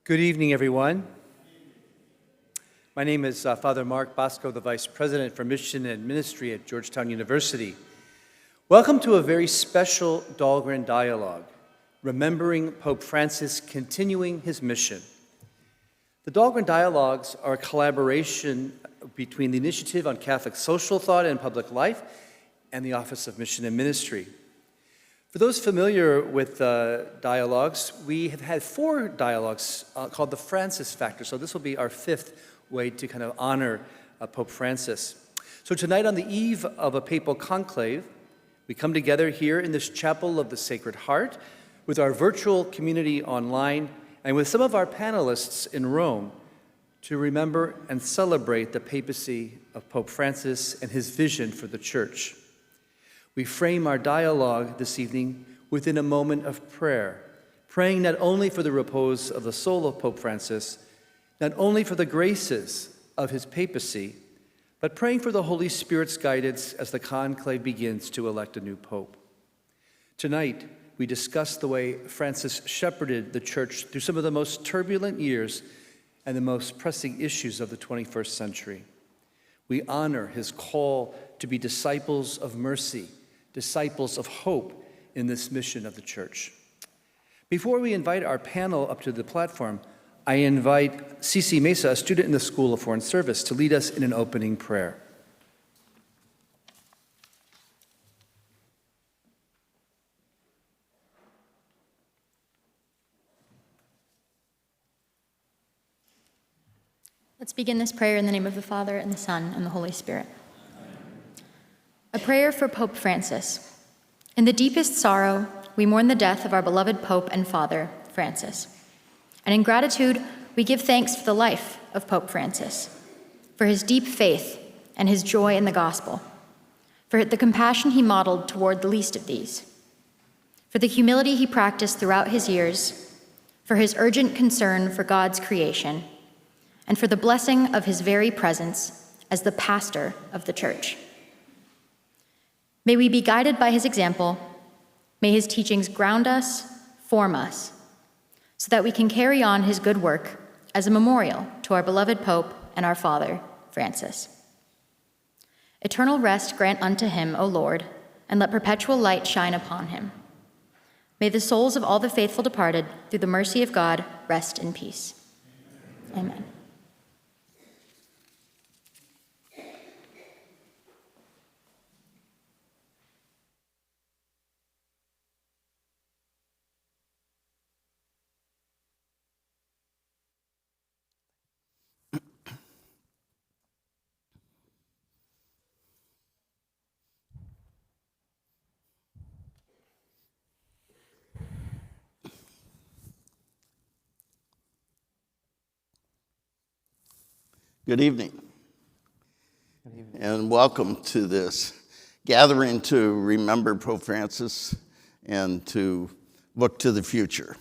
Good evening, everyone. My name is Father Mark Bosco, the Vice President for Mission and Ministry at Georgetown University. Welcome to a very special Dahlgren Dialogue, remembering Pope Francis continuing his mission. The Dahlgren Dialogues are a collaboration between the Initiative on Catholic Social Thought and Public Life and the Office of Mission and Ministry. For those familiar with dialogues, we have had 4 dialogues called the Francis Factor, so this will be our 5th way to kind of honor Pope Francis. So tonight, on the eve of a papal conclave, we come together here in this Chapel of the Sacred Heart with our virtual community online and with some of our panelists in Rome to remember and celebrate the papacy of Pope Francis and his vision for the Church. We frame our dialogue this evening within a moment of prayer, praying not only for the repose of the soul of Pope Francis, not only for the graces of his papacy, but praying for the Holy Spirit's guidance as the conclave begins to elect a new pope. Tonight, we discuss the way Francis shepherded the Church through some of the most turbulent years and the most pressing issues of the 21st century. We honor his call to be disciples of mercy, disciples of hope in this mission of the Church. Before we invite our panel up to the platform, I invite Cici Mesa, a student in the School of Foreign Service, to lead us in an opening prayer. Let's begin this prayer in the name of the Father, and the Son, and the Holy Spirit. A prayer for Pope Francis. In the deepest sorrow, we mourn the death of our beloved Pope and Father, Francis. And in gratitude, we give thanks for the life of Pope Francis, for his deep faith and his joy in the gospel, for the compassion he modeled toward the least of these, for the humility he practiced throughout his years, for his urgent concern for God's creation, and for the blessing of his very presence as the pastor of the Church. May we be guided by his example. May his teachings ground us, form us, so that we can carry on his good work as a memorial to our beloved Pope and our Father, Francis. Eternal rest grant unto him, O Lord, and let perpetual light shine upon him. May the souls of all the faithful departed, through the mercy of God, rest in peace. Amen. Good evening, and welcome to this gathering to remember Pope Francis and to look to the future.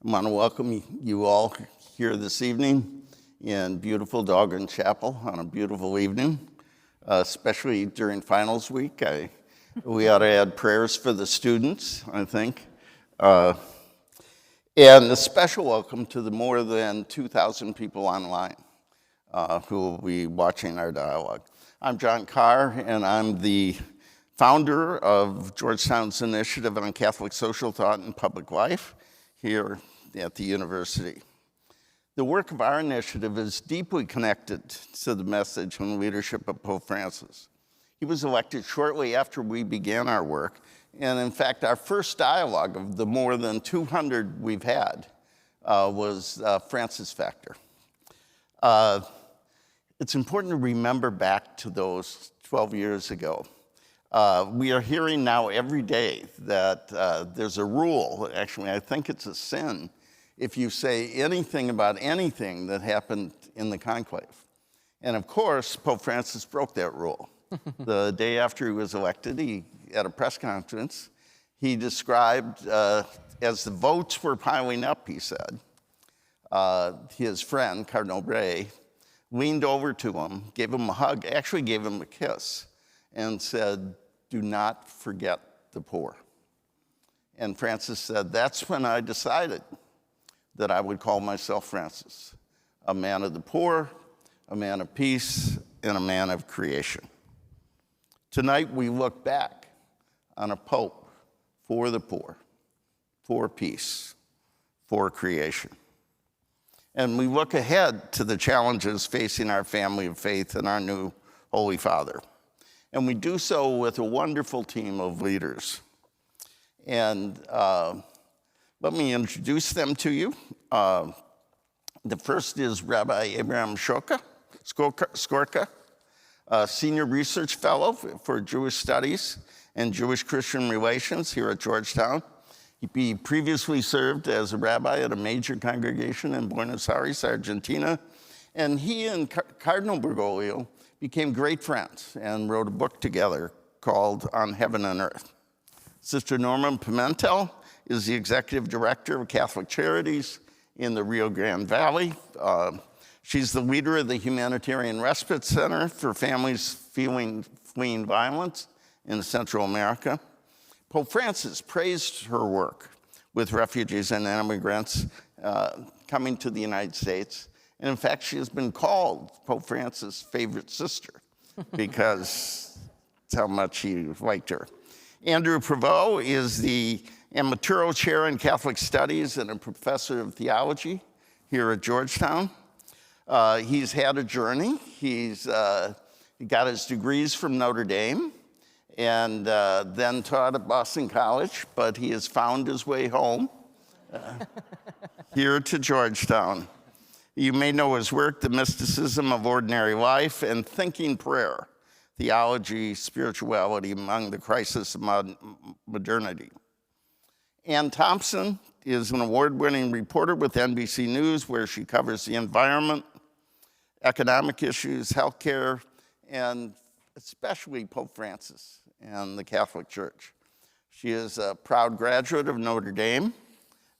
I want to welcome you all here this evening in beautiful Dahlgren Chapel on a beautiful evening, especially during finals week. We ought to add prayers for the students, I think. And a special welcome to the more than 2,000 people online who will be watching our dialogue. I'm John Carr, and I'm the founder of Georgetown's Initiative on Catholic Social Thought and Public Life here at the university. The work of our initiative is deeply connected to the message and leadership of Pope Francis. He was elected shortly after we began our work, and in fact, our first dialogue of the more than 200 we've had was Francis Factor. It's important to remember back to those 12 years ago. We are hearing now every day that there's a rule, actually I think it's a sin, if you say anything about anything that happened in the conclave. And of course, Pope Francis broke that rule. The day after he was elected, at a press conference, he described, as the votes were piling up, he said, his friend, Cardinal Bray, leaned over to him, gave him a hug, actually gave him a kiss, and said, "Do not forget the poor." And Francis said, "That's when I decided that I would call myself Francis, a man of the poor, a man of peace, and a man of creation. Tonight we look back on a pope for the poor, for peace, for creation. And we look ahead to the challenges facing our family of faith and our new Holy Father. And we do so with a wonderful team of leaders. And let me introduce them to you. The first is Rabbi Abraham Skorka, a senior research fellow for Jewish studies and Jewish Christian relations here at Georgetown. He previously served as a rabbi at a major congregation in Buenos Aires, Argentina. And he and Cardinal Bergoglio became great friends and wrote a book together called On Heaven and Earth. Sister Norma Pimentel is the executive director of Catholic Charities in the Rio Grande Valley. She's the leader of the Humanitarian Respite Center for families fleeing violence in Central America. Pope Francis praised her work with refugees and immigrants coming to the United States. And in fact, she has been called Pope Francis' favorite sister because that's how much he liked her. Andrew Prevost is the Amaturo Chair in Catholic Studies and a professor of theology here at Georgetown. He's had a journey. He got his degrees from Notre Dame and then taught at Boston College, but he has found his way home here to Georgetown. You may know his work, The Mysticism of Ordinary Life and Thinking Prayer, Theology, Spirituality Among the Crisis of Modernity. Ann Thompson is an award-winning reporter with NBC News, where she covers the environment, economic issues, healthcare, and especially Pope Francis and the Catholic Church. She is a proud graduate of Notre Dame,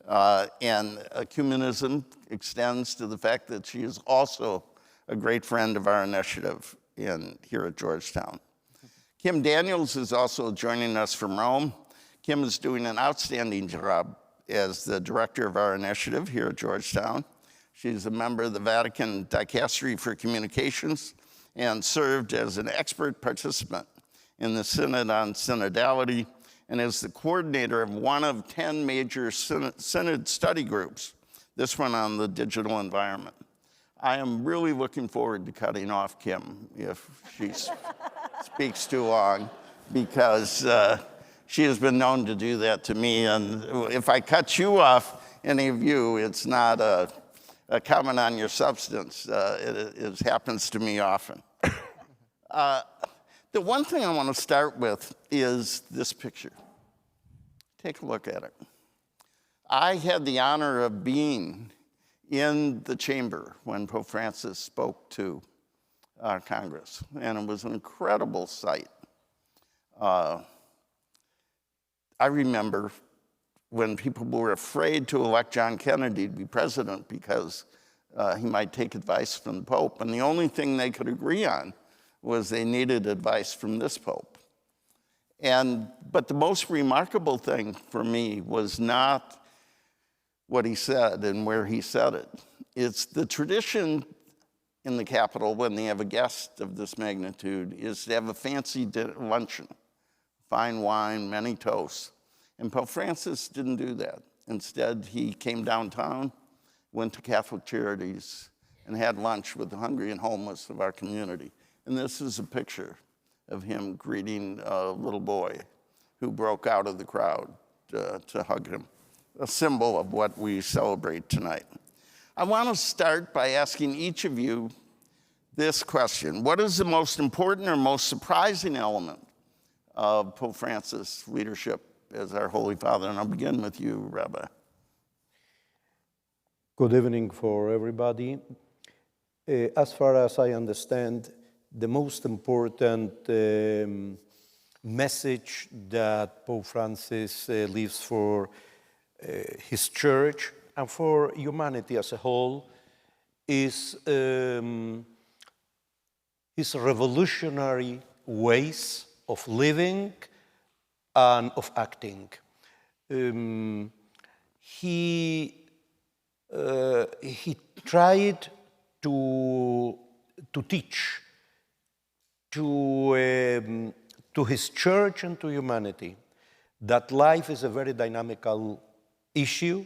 and ecumenism extends to the fact that she is also a great friend of our initiative here at Georgetown. Kim Daniels is also joining us from Rome. Kim is doing an outstanding job as the director of our initiative here at Georgetown. She's a member of the Vatican Dicastery for Communications and served as an expert participant in the Synod on Synodality and is the coordinator of one of 10 major Synod study groups, this one on the digital environment. I am really looking forward to cutting off Kim if she speaks too long, because she has been known to do that to me. And if I cut you off, any of you, it's not a comment on your substance. It happens to me often. The one thing I want to start with is this picture. Take a look at it. I had the honor of being in the chamber when Pope Francis spoke to Congress, and it was an incredible sight. I remember when people were afraid to elect John Kennedy to be president because he might take advice from the Pope, and the only thing they could agree on was they needed advice from this Pope. But the most remarkable thing for me was not what he said and where he said it. It's the tradition in the Capitol when they have a guest of this magnitude is to have a fancy luncheon, fine wine, many toasts. And Pope Francis didn't do that. Instead, he came downtown, went to Catholic Charities, and had lunch with the hungry and homeless of our community. And this is a picture of him greeting a little boy who broke out of the crowd to hug him, a symbol of what we celebrate tonight. I want to start by asking each of you this question. What is the most important or most surprising element of Pope Francis' leadership as our Holy Father? And I'll begin with you, Rabbi. Good evening for everybody. As far as I understand, the most important message that Pope Francis leaves for his church and for humanity as a whole is his revolutionary ways of living and of acting. He he tried to teach to his church and to humanity that life is a very dynamical issue,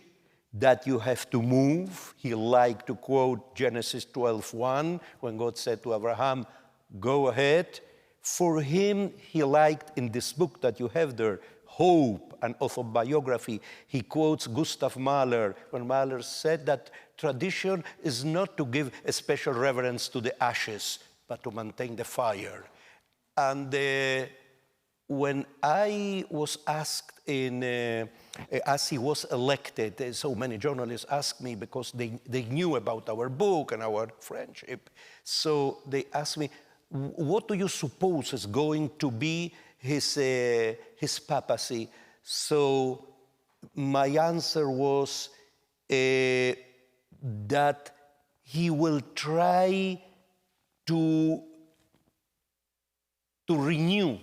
that you have to move. He liked to quote Genesis 12:1, when God said to Abraham, go ahead. For him, he liked in this book that you have there, Hope, an autobiography, he quotes Gustav Mahler, when Mahler said that tradition is not to give a special reverence to the ashes, but to maintain the fire. And when I was asked as he was elected, so many journalists asked me because they knew about our book and our friendship. So they asked me, what do you suppose is going to be his papacy? So my answer was that he will try to renew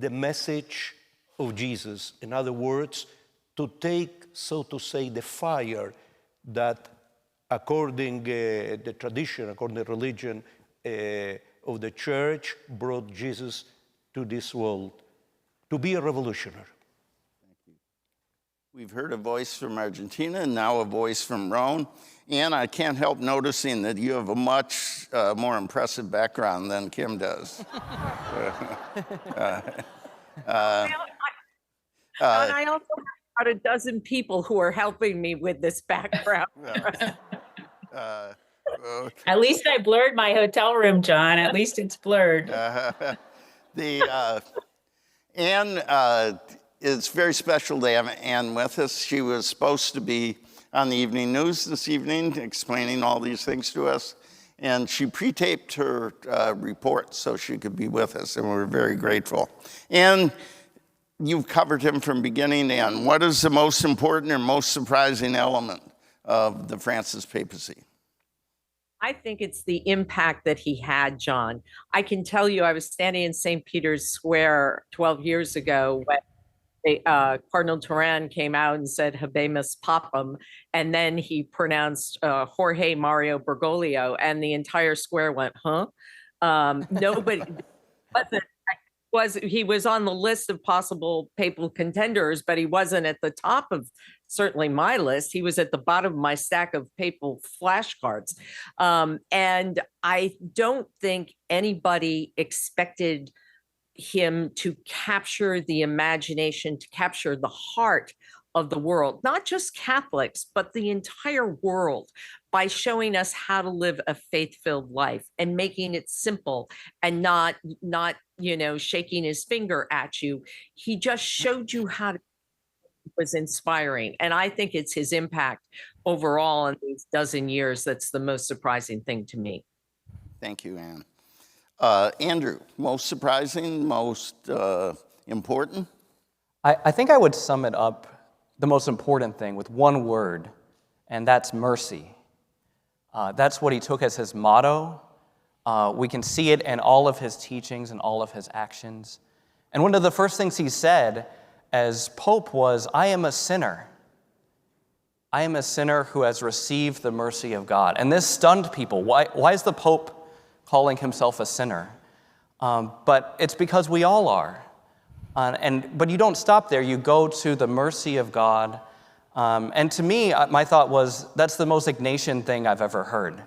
the message of Jesus. In other words, to take, so to say, the fire that, according the tradition, according to the religion of the church, brought Jesus to this world, to be a revolutionary. Thank you. We've heard a voice from Argentina and now a voice from Rome. And I can't help noticing that you have a much more impressive background than Kim does. And I also have about a dozen people who are helping me with this background. At least I blurred my hotel room, John. At least it's blurred. Anne, it's very special to have Anne with us. She was supposed to be on the evening news this evening explaining all these things to us. And she pre-taped her report so she could be with us, and we're very grateful. And you've covered him from beginning to end. What is the most important or most surprising element of the Francis papacy? I think it's the impact that he had, John. I can tell you, I was standing in St. Peter's Square 12 years ago when Cardinal Turan came out and said Habemus Papam, and then he pronounced Jorge Mario Bergoglio, and the entire square went, huh? Nobody he was on the list of possible papal contenders, but he wasn't at the top of certainly my list. He was at the bottom of my stack of papal flashcards. And I don't think anybody expected him to capture the imagination, to capture the heart of the world, not just Catholics, but the entire world, by showing us how to live a faith-filled life and making it simple and not shaking his finger at you. He just showed you how to. It was inspiring. And I think it's his impact overall in these dozen years that's the most surprising thing to me. Thank you, Anne. Andrew, most surprising, most important? I think I would sum it up, the most important thing, with one word, and that's mercy. That's what he took as his motto. We can see it in all of his teachings and all of his actions. And one of the first things he said as Pope was, I am a sinner. I am a sinner who has received the mercy of God. And this stunned people. Why is the Pope calling himself a sinner? But it's because we all are. But you don't stop there. You go to the mercy of God. And to me, my thought was, that's the most Ignatian thing I've ever heard.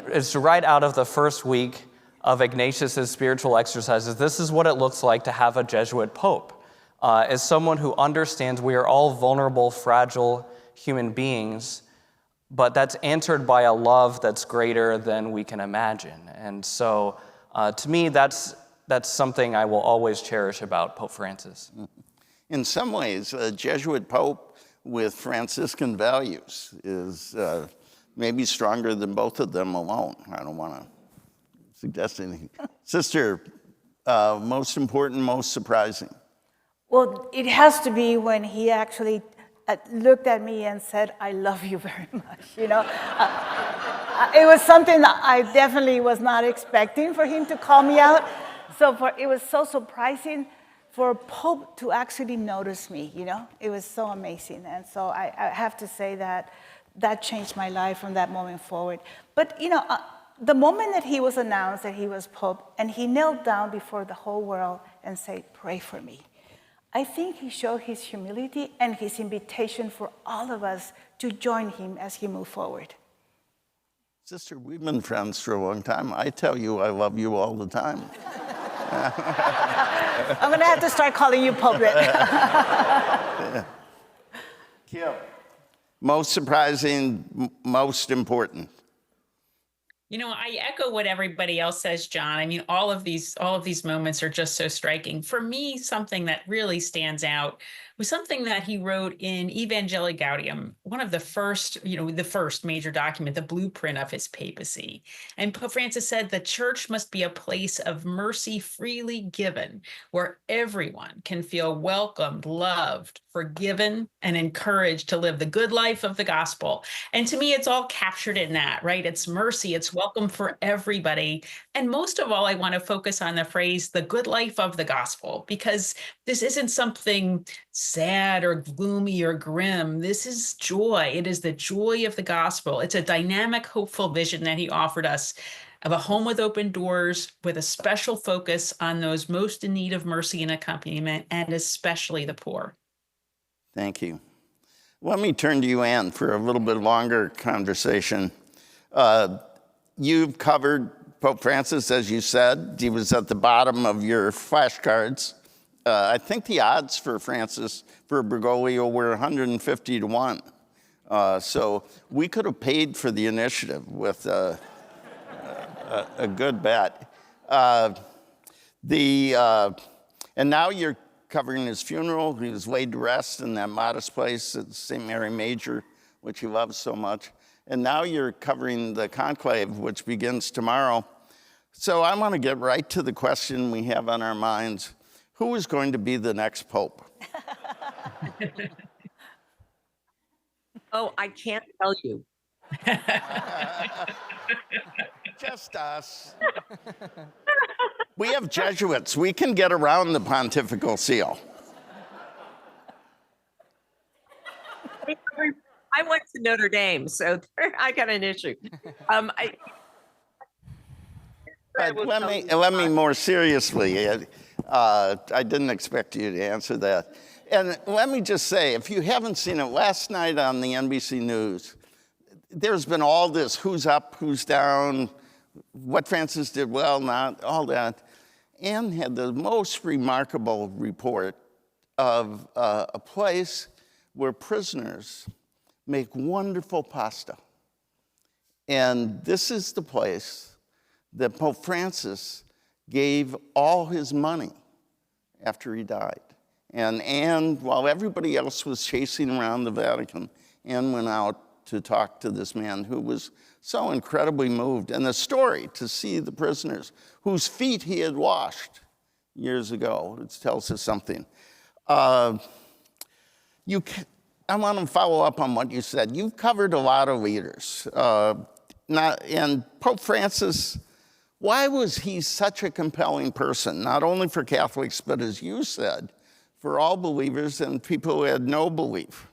It's right out of the first week of Ignatius' spiritual exercises. This is what it looks like to have a Jesuit pope. As someone who understands we are all vulnerable, fragile human beings, but that's answered by a love that's greater than we can imagine. And so, to me, that's something I will always cherish about Pope Francis. In some ways, a Jesuit pope with Franciscan values is maybe stronger than both of them alone. I don't want to suggest anything. Sister, most important, most surprising? Well, it has to be when he actually looked at me and said, I love you very much, It was something that I definitely was not expecting for him to call me out. It was so surprising for a Pope to actually notice me, It was so amazing. And so I have to say that that changed my life from that moment forward. But the moment that he was announced that he was Pope, and he knelt down before the whole world and said, "Pray for me," I think he showed his humility and his invitation for all of us to join him as he moved forward. Sister, we've been friends for a long time. I tell you I love you all the time. I'm going to have to start calling you Pope then. Kim, most surprising, most important. I echo what everybody else says, John. I mean, all of these moments are just so striking. For me, something that really stands out was something that he wrote in Evangelii Gaudium, one of the first, the first major document, the blueprint of his papacy. And Pope Francis said the church must be a place of mercy freely given, where everyone can feel welcomed, loved, forgiven, and encouraged to live the good life of the gospel. And to me, it's all captured in that, right? It's mercy, it's welcome for everybody. And most of all, I want to focus on the phrase, the good life of the gospel, because this isn't something sad or gloomy or grim. This is joy. It is the joy of the gospel. It's a dynamic, hopeful vision that he offered us of a home with open doors, with a special focus on those most in need of mercy and accompaniment, and especially the poor. Thank you. Let me turn to you, Anne, for a little bit longer conversation. You've covered Pope Francis, as you said. He was at the bottom of your flashcards. I think the odds for Francis, for Bergoglio, were 150 to 1. So we could have paid for the initiative with a good bet. And now you're covering his funeral. He was laid to rest in that modest place at St. Mary Major, which he loves so much. And now you're covering the conclave, which begins tomorrow. So I want to get right to the question we have on our minds. Who is going to be the next pope? Oh, I can't tell you. Just us. We have Jesuits. We can get around the pontifical seal. I went to Notre Dame, so I got an issue. But let me more seriously. I didn't expect you to answer that. And let me just say, if you haven't seen it, last night on the NBC News, there's been all this who's up, who's down, what Francis did well, not, all that. Anne had the most remarkable report of a place where prisoners make wonderful pasta. And this is the place that Pope Francis gave all his money after he died. And Anne, while everybody else was chasing around the Vatican, Anne went out to talk to this man who was so incredibly moved. And the story, to see the prisoners whose feet he had washed years ago, it tells us something. I want to follow up on what you said. You've covered a lot of leaders. And Pope Francis, why was he such a compelling person, not only for Catholics, but as you said, for all believers and people who had no belief?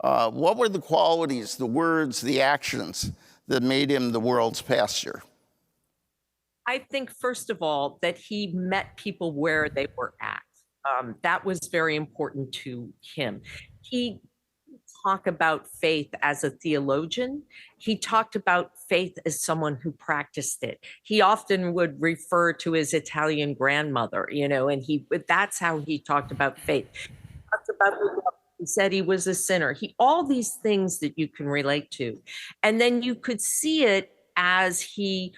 What were the qualities, the words, the actions that made him the world's pastor? I think, first of all, that he met people where they were at. That was very important to him. He talked about faith as a theologian. He talked about faith as someone who practiced it. He often would refer to his Italian grandmother, and that's how he talked about faith. He talked about he said he was a sinner. All these things that you can relate to. And then you could see it as he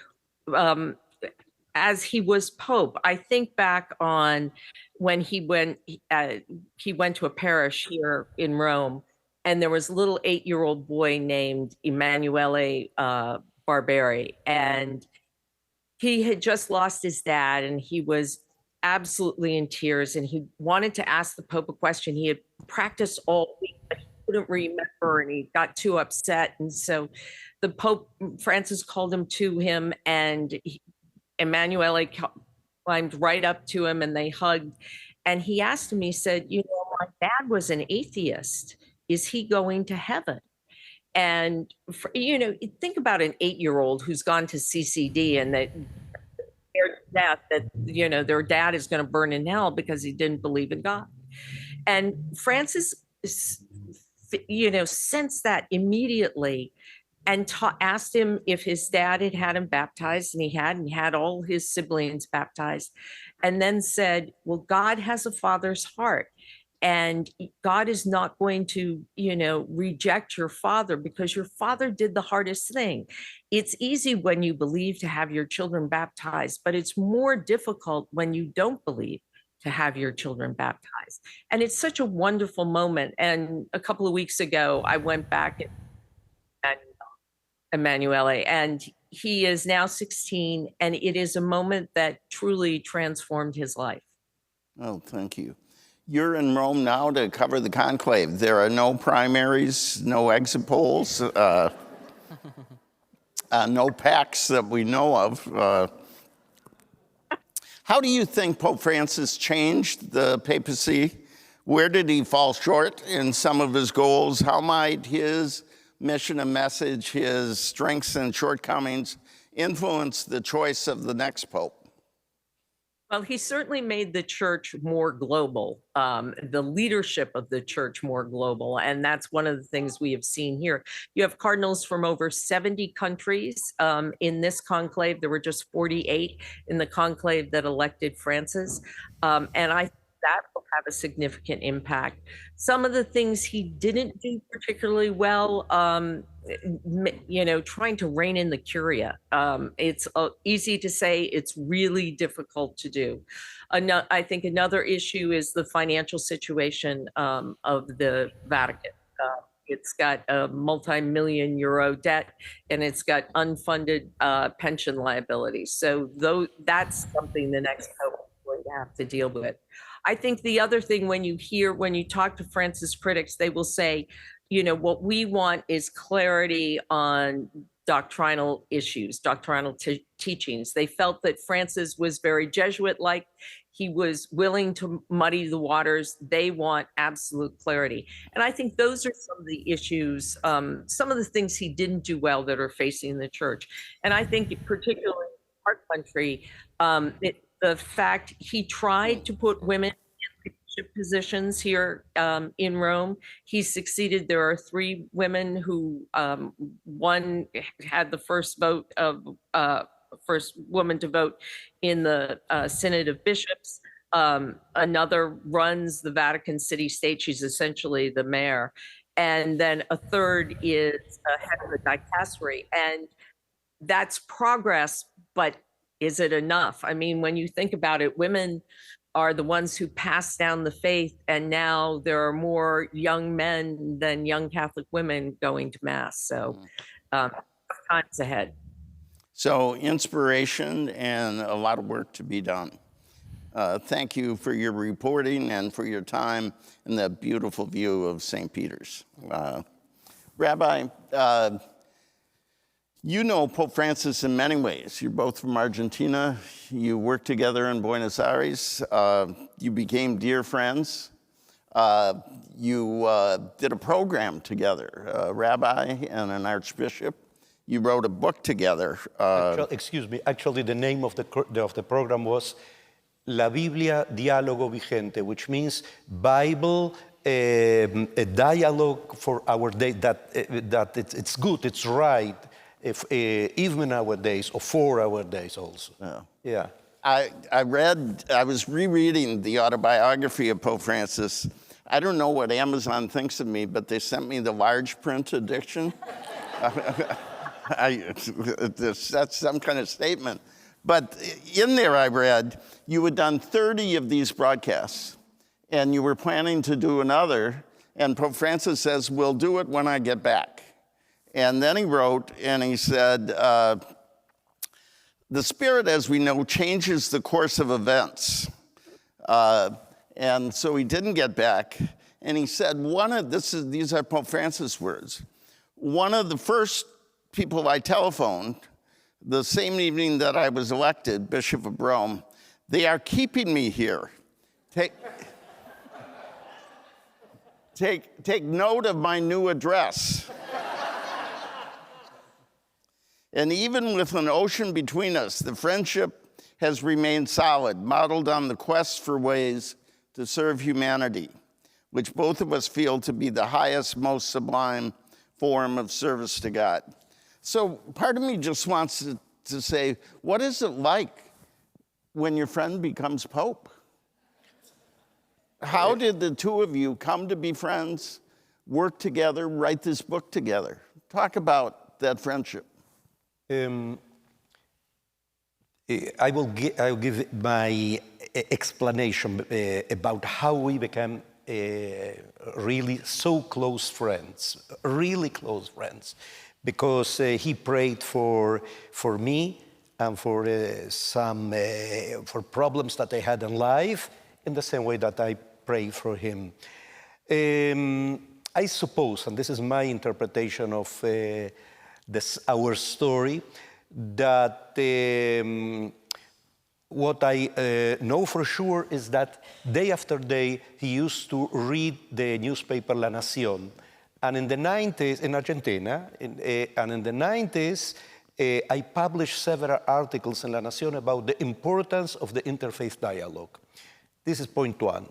was Pope. I think back on when he went to a parish here in Rome, and there was a little 8-year-old boy named Emanuele Barberi, and he had just lost his dad, and he was absolutely in tears, and he wanted to ask the Pope a question. He had practiced all week, but he couldn't remember, and he got too upset. And so the Pope Francis called him to him, and Emanuele climbed right up to him, and they hugged. And he asked him, he said, my dad was an atheist. Is he going to heaven? And, think about an 8-year-old who's gone to CCD and that scared to death that, their dad is going to burn in hell because he didn't believe in God. And Francis, sensed that immediately and asked him if his dad had him baptized, and he had all his siblings baptized, and then said, well, God has a father's heart. And God is not going to, reject your father because your father did the hardest thing. It's easy when you believe to have your children baptized, but it's more difficult when you don't believe to have your children baptized. And it's such a wonderful moment. And a couple of weeks ago, I went back at Emanuele, and he is now 16, and it is a moment that truly transformed his life. Oh, thank you. You're in Rome now to cover the conclave. There are no primaries, no exit polls, no PACs that we know of. How do you think Pope Francis changed the papacy? Where did he fall short in some of his goals? How might his mission and message, his strengths and shortcomings, influence the choice of the next pope? Well, he certainly made the church more global, the leadership of the church more global. And that's one of the things we have seen here. You have cardinals from over 70 countries in this conclave. There were just 48 in the conclave that elected Francis. And I think that will have a significant impact. Some of the things he didn't do particularly well, trying to rein in the curia. It's easy to say, it's really difficult to do. I think another issue is the financial situation of the Vatican. It's got a multi-million euro debt, and it's got unfunded pension liabilities. So that's something the next pope is going to have to deal with. I think the other thing, when you talk to Francis critics, they will say, what we want is clarity on doctrinal issues, doctrinal teachings. They felt that Francis was very Jesuit-like. He was willing to muddy the waters. They want absolute clarity. And I think those are some of the issues, some of the things he didn't do well that are facing the church. And I think particularly in our country, the fact he tried to put women in leadership positions here in Rome. He succeeded. There are 3 women who, one had the first woman to vote in the Synod of Bishops. Another runs the Vatican City State. She's essentially the mayor. And then a third is head of the dicastery. And that's progress, but is it enough? I mean, when you think about it, women are the ones who pass down the faith, and now there are more young men than young Catholic women going to Mass. So times ahead. So inspiration and a lot of work to be done. Thank you for your reporting and for your time and the beautiful view of St. Peter's. Rabbi, you know Pope Francis in many ways. You're both from Argentina. You worked together in Buenos Aires. You became dear friends. You did a program together, a rabbi and an archbishop. You wrote a book together. Excuse me. Actually, the name of the program was La Biblia Diálogo Vigente, which means Bible a dialogue for our day. That it's good, it's right. Even nowadays, or for our days also. Yeah. I was rereading the autobiography of Pope Francis. I don't know what Amazon thinks of me, but they sent me the large print edition. That's some kind of statement. But in there I read, you had done 30 of these broadcasts, and you were planning to do another, and Pope Francis says, we'll do it when I get back. And then he wrote, and he said, the Spirit, as we know, changes the course of events. And so he didn't get back. And he said, these are Pope Francis' words. One of the first people I telephoned, the same evening that I was elected Bishop of Rome, they are keeping me here. Take note of my new address. And even with an ocean between us, the friendship has remained solid, modeled on the quest for ways to serve humanity, which both of us feel to be the highest, most sublime form of service to God. So part of me just wants to say, what is it like when your friend becomes Pope? How did the two of you come to be friends, work together, write this book together? Talk about that friendship. I will give my explanation about how we became really so close friends, really close friends, because he prayed for me and for for problems that I had in life, in the same way that I pray for him. I suppose, and this is my interpretation of our story, that what I know for sure is that day after day he used to read the newspaper La Nación. And in the 90s, in Argentina, and in the 90s, I published several articles in La Nación about the importance of the interfaith dialogue. This is point one.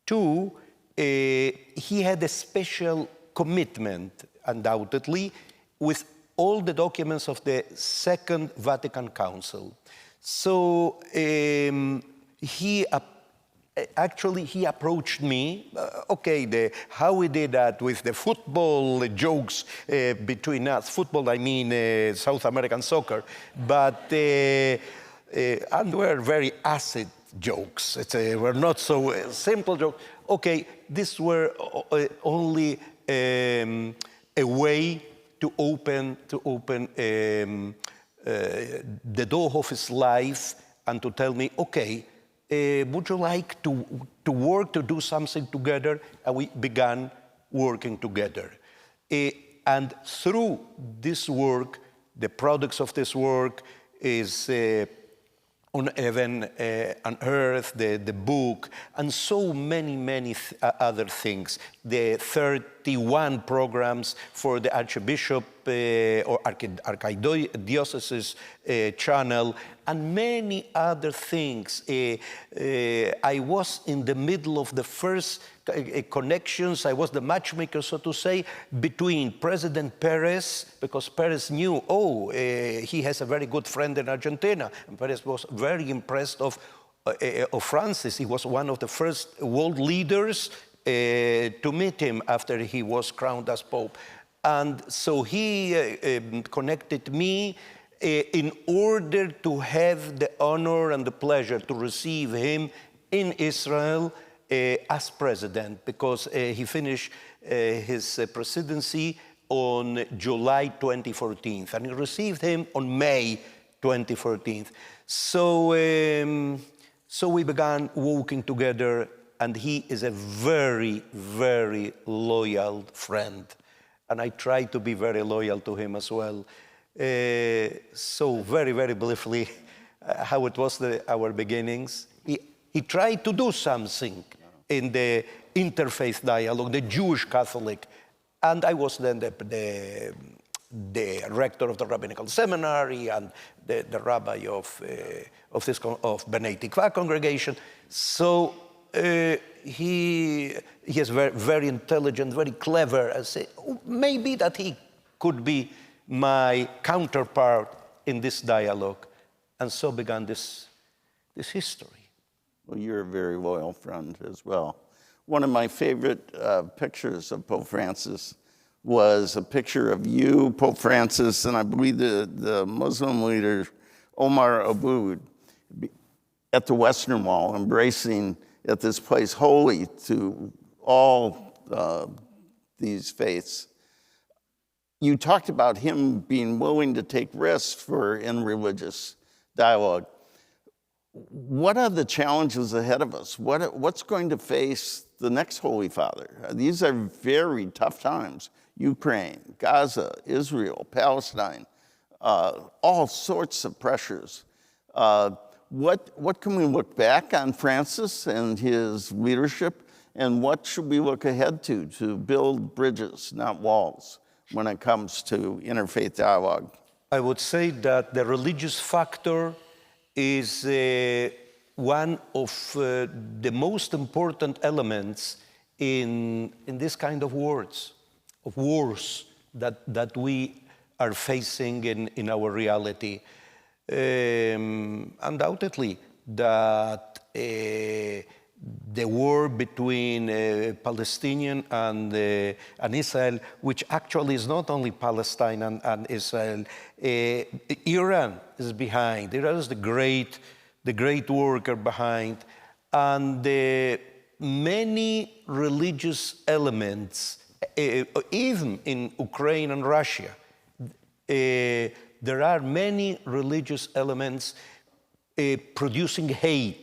Two, he had a special commitment, undoubtedly, with all the documents of the Second Vatican Council. So he approached me, how we did that with the football jokes between us. Football, I mean South American soccer, but and were very acid jokes. Were not so simple jokes. Okay, these were only a way to open the door of his life and to tell me, okay, would you like to work, to do something together? And we began working together. And through this work, the products of this work is On Heaven and Earth, the book, and so many other things. The 31 programs for the Archbishop or Archdiocese channel, and many other things. I was in the middle of the first connections. I was the matchmaker, so to say, between President Perez, because Perez knew, he has a very good friend in Argentina, and Perez was very impressed of Francis. He was one of the first world leaders to meet him after he was crowned as Pope. And so he connected me in order to have the honor and the pleasure to receive him in Israel as president, because he finished his presidency on July 2014, and he received him on May 2014. So we began working together, and he is a very, very loyal friend. And I try to be very loyal to him as well. So very, very briefly, how it was our beginnings. He tried to do something in the interfaith dialogue, the Jewish Catholic. And I was then the rector of the rabbinical seminary and the rabbi of B'nai Tikva congregation. So he is very, very intelligent, very clever. I say, maybe that he could be my counterpart in this dialogue. And so began this history. Well, you're a very loyal friend as well. One of my favorite pictures of Pope Francis was a picture of you, Pope Francis, and I believe the Muslim leader, Omar Aboud, at the Western Wall, embracing at this place holy to all these faiths. You talked about him being willing to take risks in religious dialogue. What are the challenges ahead of us? What's going to face the next Holy Father? These are very tough times. Ukraine, Gaza, Israel, Palestine, all sorts of pressures. What can we look back on Francis and his leadership, and what should we look ahead to build bridges, not walls, when it comes to interfaith dialogue? I would say that the religious factor is one of the most important elements in this kind of wars that we are facing in our reality. Undoubtedly, that the war between Palestinian and Israel, which actually is not only Palestine and Israel, Iran is behind. Iran is the great worker behind, and many religious elements, even in Ukraine and Russia, there are many religious elements producing hate,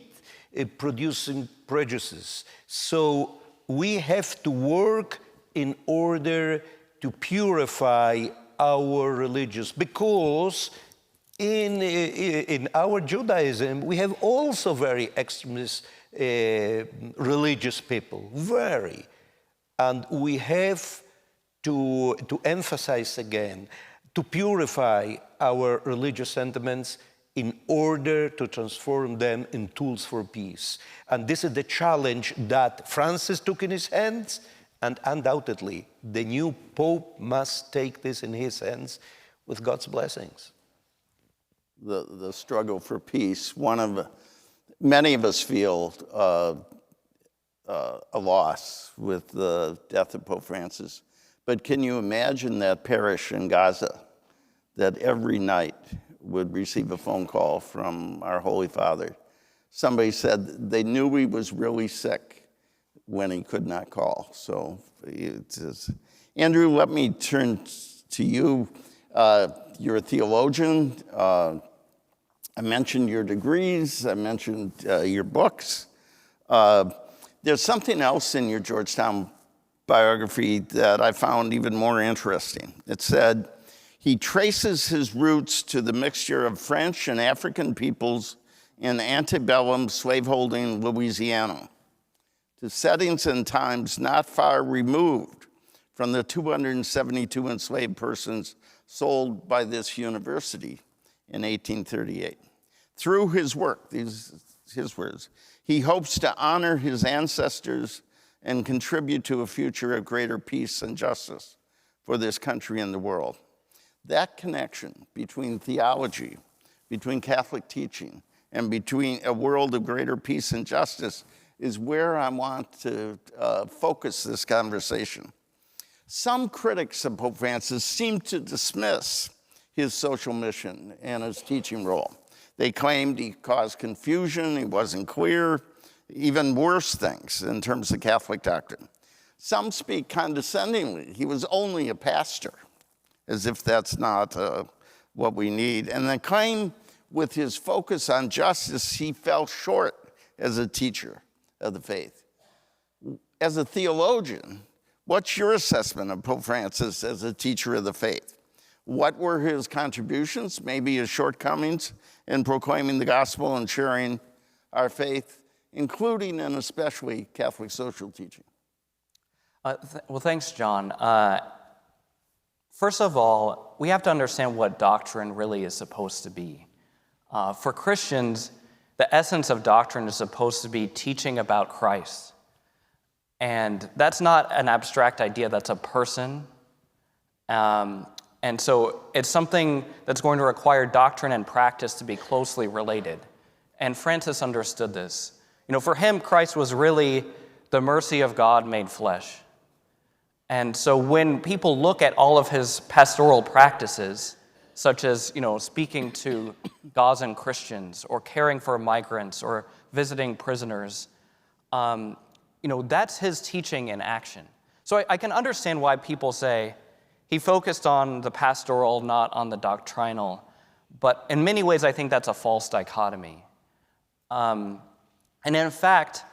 producing prejudices. So we have to work in order to purify our religious, because in our Judaism, we have also very extremist religious people, very. And we have to emphasize again, to purify our religious sentiments in order to transform them in tools for peace. And this is the challenge that Francis took in his hands, and undoubtedly the new Pope must take this in his hands with God's blessings. The struggle for peace, many of us feel a loss with the death of Pope Francis. But can you imagine that parish in Gaza that every night would receive a phone call from our Holy Father? Somebody said they knew he was really sick when he could not call. So, Andrew, let me turn to you. You're a theologian. I mentioned your degrees. I mentioned your books. There's something else in your Georgetown biography that I found even more interesting. It said, he traces his roots to the mixture of French and African peoples in antebellum slaveholding Louisiana, to settings and times not far removed from the 272 enslaved persons sold by this university in 1838. Through his work, these his words, he hopes to honor his ancestors and contribute to a future of greater peace and justice for this country and the world. That connection between theology, between Catholic teaching, and between a world of greater peace and justice is where I want to focus this conversation. Some critics of Pope Francis seem to dismiss his social mission and his teaching role. They claimed he caused confusion, he wasn't clear, even worse things in terms of Catholic doctrine. Some speak condescendingly. He was only a pastor, as if that's not what we need. And they claim with his focus on justice, he fell short as a teacher of the faith. As a theologian, what's your assessment of Pope Francis as a teacher of the faith? What were his contributions, maybe his shortcomings in proclaiming the gospel and sharing our faith, including and especially Catholic social teaching? Well, thanks, John. First of all, we have to understand what doctrine really is supposed to be. For Christians, the essence of doctrine is supposed to be teaching about Christ. And that's not an abstract idea, that's a person. And so it's something that's going to require doctrine and practice to be closely related. And Francis understood this. You know, for him, Christ was really the mercy of God made flesh. And so when people look at all of his pastoral practices, such as, speaking to Gazan Christians or caring for migrants or visiting prisoners, that's his teaching in action. So I can understand why people say he focused on the pastoral, not on the doctrinal. But in many ways, I think that's a false dichotomy. And in fact,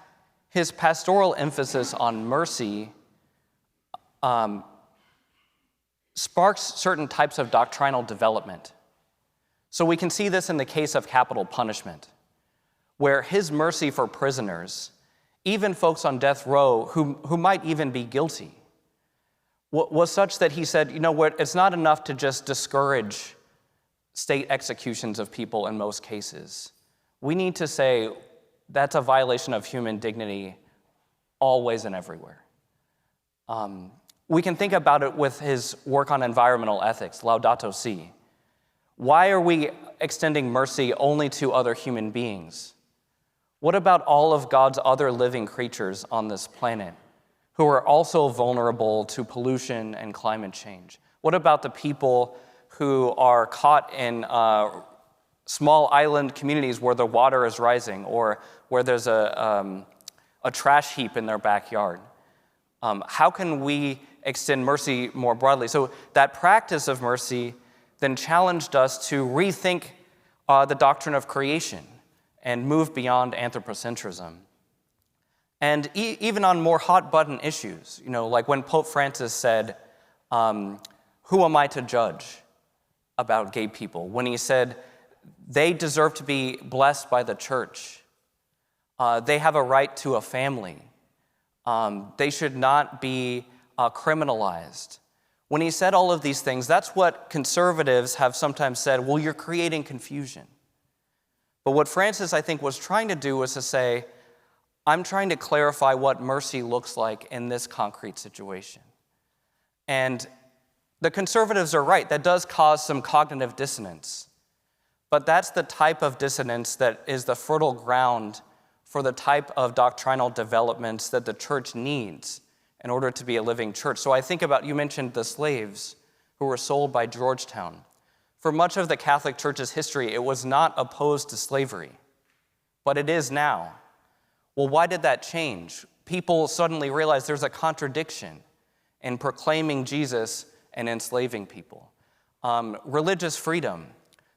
his pastoral emphasis on mercy sparks certain types of doctrinal development. So we can see this in the case of capital punishment, where his mercy for prisoners, even folks on death row who might even be guilty, was such that he said, it's not enough to just discourage state executions of people in most cases. We need to say that's a violation of human dignity always and everywhere. We can think about it with his work on environmental ethics, Laudato Si. Why are we extending mercy only to other human beings? What about all of God's other living creatures on this planet who are also vulnerable to pollution and climate change? What about the people who are caught in small island communities where the water is rising or where there's a trash heap in their backyard? How can we extend mercy more broadly? So that practice of mercy then challenged us to rethink the doctrine of creation and move beyond anthropocentrism. And even on more hot-button issues, like when Pope Francis said, who am I to judge about gay people? When he said, they deserve to be blessed by the church. They have a right to a family. They should not be criminalized. When he said all of these things, that's what conservatives have sometimes said, well, you're creating confusion. But what Francis, I think, was trying to do was to say, I'm trying to clarify what mercy looks like in this concrete situation. And the conservatives are right. That does cause some cognitive dissonance. But that's the type of dissonance that is the fertile ground for the type of doctrinal developments that the church needs in order to be a living church. So I think about, you mentioned the slaves who were sold by Georgetown. For much of the Catholic Church's history, it was not opposed to slavery, but it is now. Well, why did that change? People suddenly realized there's a contradiction in proclaiming Jesus and enslaving people. Religious freedom.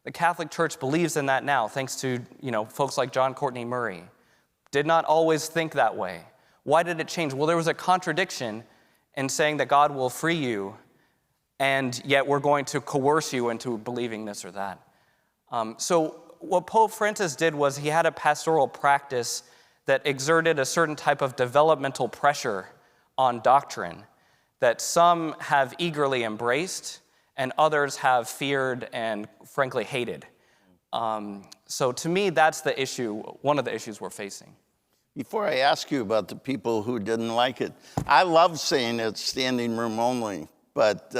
The Catholic Church believes in that now, thanks to folks like John Courtney Murray. Did not always think that way. Why did it change? Well, there was a contradiction in saying that God will free you, and yet we're going to coerce you into believing this or that. So what Pope Francis did was he had a pastoral practice that exerted a certain type of developmental pressure on doctrine that some have eagerly embraced and others have feared and frankly hated. So to me, that's the issue, one of the issues we're facing. Before I ask you about the people who didn't like it, I love saying it's standing room only, but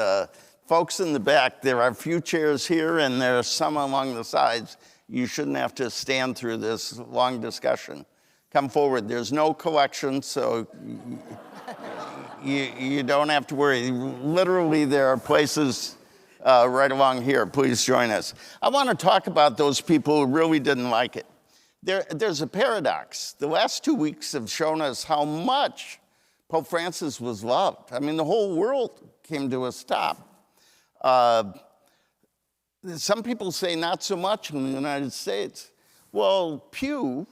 folks in the back, there are a few chairs here and there are some along the sides. You shouldn't have to stand through this long discussion. Come forward. There's no collection, so you don't have to worry. Literally, there are places right along here. Please join us. I want to talk about those people who really didn't like it. There's a paradox. The last 2 weeks have shown us how much Pope Francis was loved. I mean, the whole world came to a stop. Some people say not so much in the United States. Well, Pew,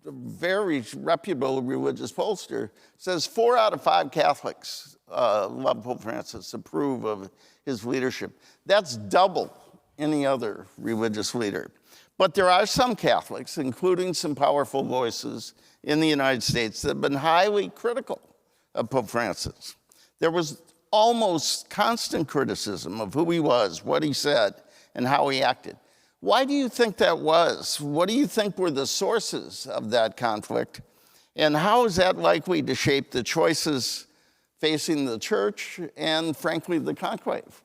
a very reputable religious pollster, says 4 out of 5 Catholics love Pope Francis, approve of his leadership. That's double any other religious leader. But there are some Catholics, including some powerful voices in the United States, that have been highly critical of Pope Francis. There was almost constant criticism of who he was, what he said, and how he acted. Why do you think that was? What do you think were the sources of that conflict? And how is that likely to shape the choices facing the church and, frankly, the conclave?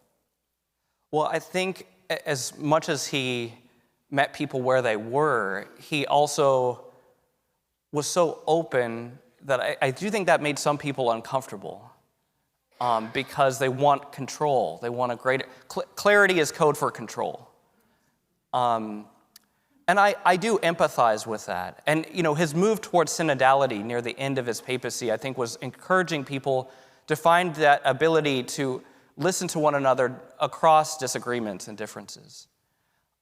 Well, I think as much as he met people where they were, he also was so open that I do think that made some people uncomfortable because they want control. They want a greater... Clarity is code for control. And I do empathize with that. And, his move towards synodality near the end of his papacy, I think, was encouraging people to find that ability to listen to one another across disagreements and differences.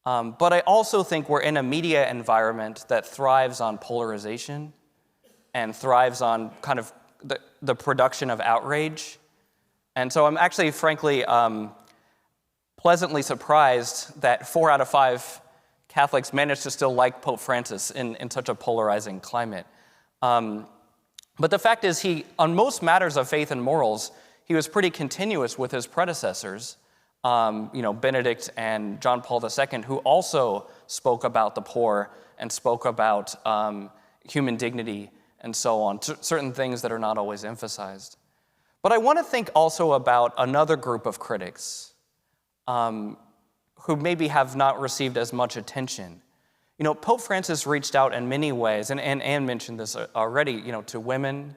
But I also think we're in a media environment that thrives on polarization and thrives on kind of the production of outrage. And so I'm actually, frankly, pleasantly surprised that 4 out of 5 Catholics managed to still like Pope Francis in such a polarizing climate. But the fact is, on most matters of faith and morals, he was pretty continuous with his predecessors. Benedict and John Paul II, who also spoke about the poor and spoke about human dignity and so on, certain things that are not always emphasized. But I want to think also about another group of critics who maybe have not received as much attention. Pope Francis reached out in many ways, and Anne mentioned this already, to women.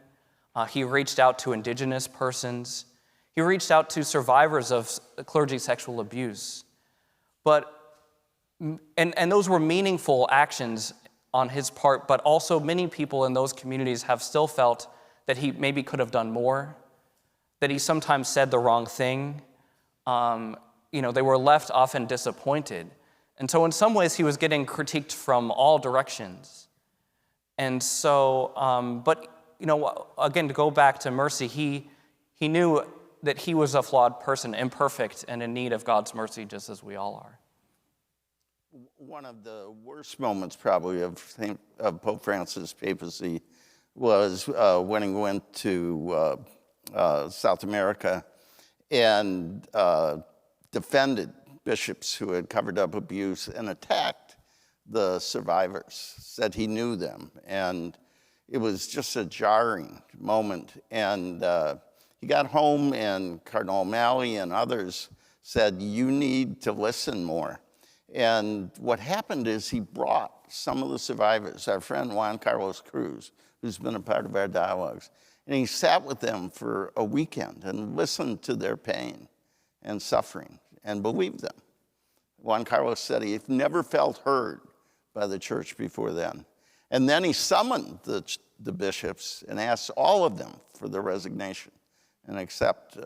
He reached out to indigenous persons. He reached out to survivors of clergy sexual abuse. And those were meaningful actions on his part, but also many people in those communities have still felt that he maybe could have done more, that he sometimes said the wrong thing. They were left often disappointed. And so in some ways he was getting critiqued from all directions. And so, again, to go back to mercy, he knew that he was a flawed person, imperfect, and in need of God's mercy, just as we all are. One of the worst moments probably of Pope Francis' papacy was when he went to South America and defended bishops who had covered up abuse and attacked the survivors, said he knew them. And it was just a jarring moment. And he got home and Cardinal O'Malley and others said, you need to listen more. And what happened is he brought some of the survivors, our friend Juan Carlos Cruz, who's been a part of our dialogues, and he sat with them for a weekend and listened to their pain and suffering and believed them. Juan Carlos said he never felt heard by the church before then. And then he summoned the bishops and asked all of them for their resignation and accept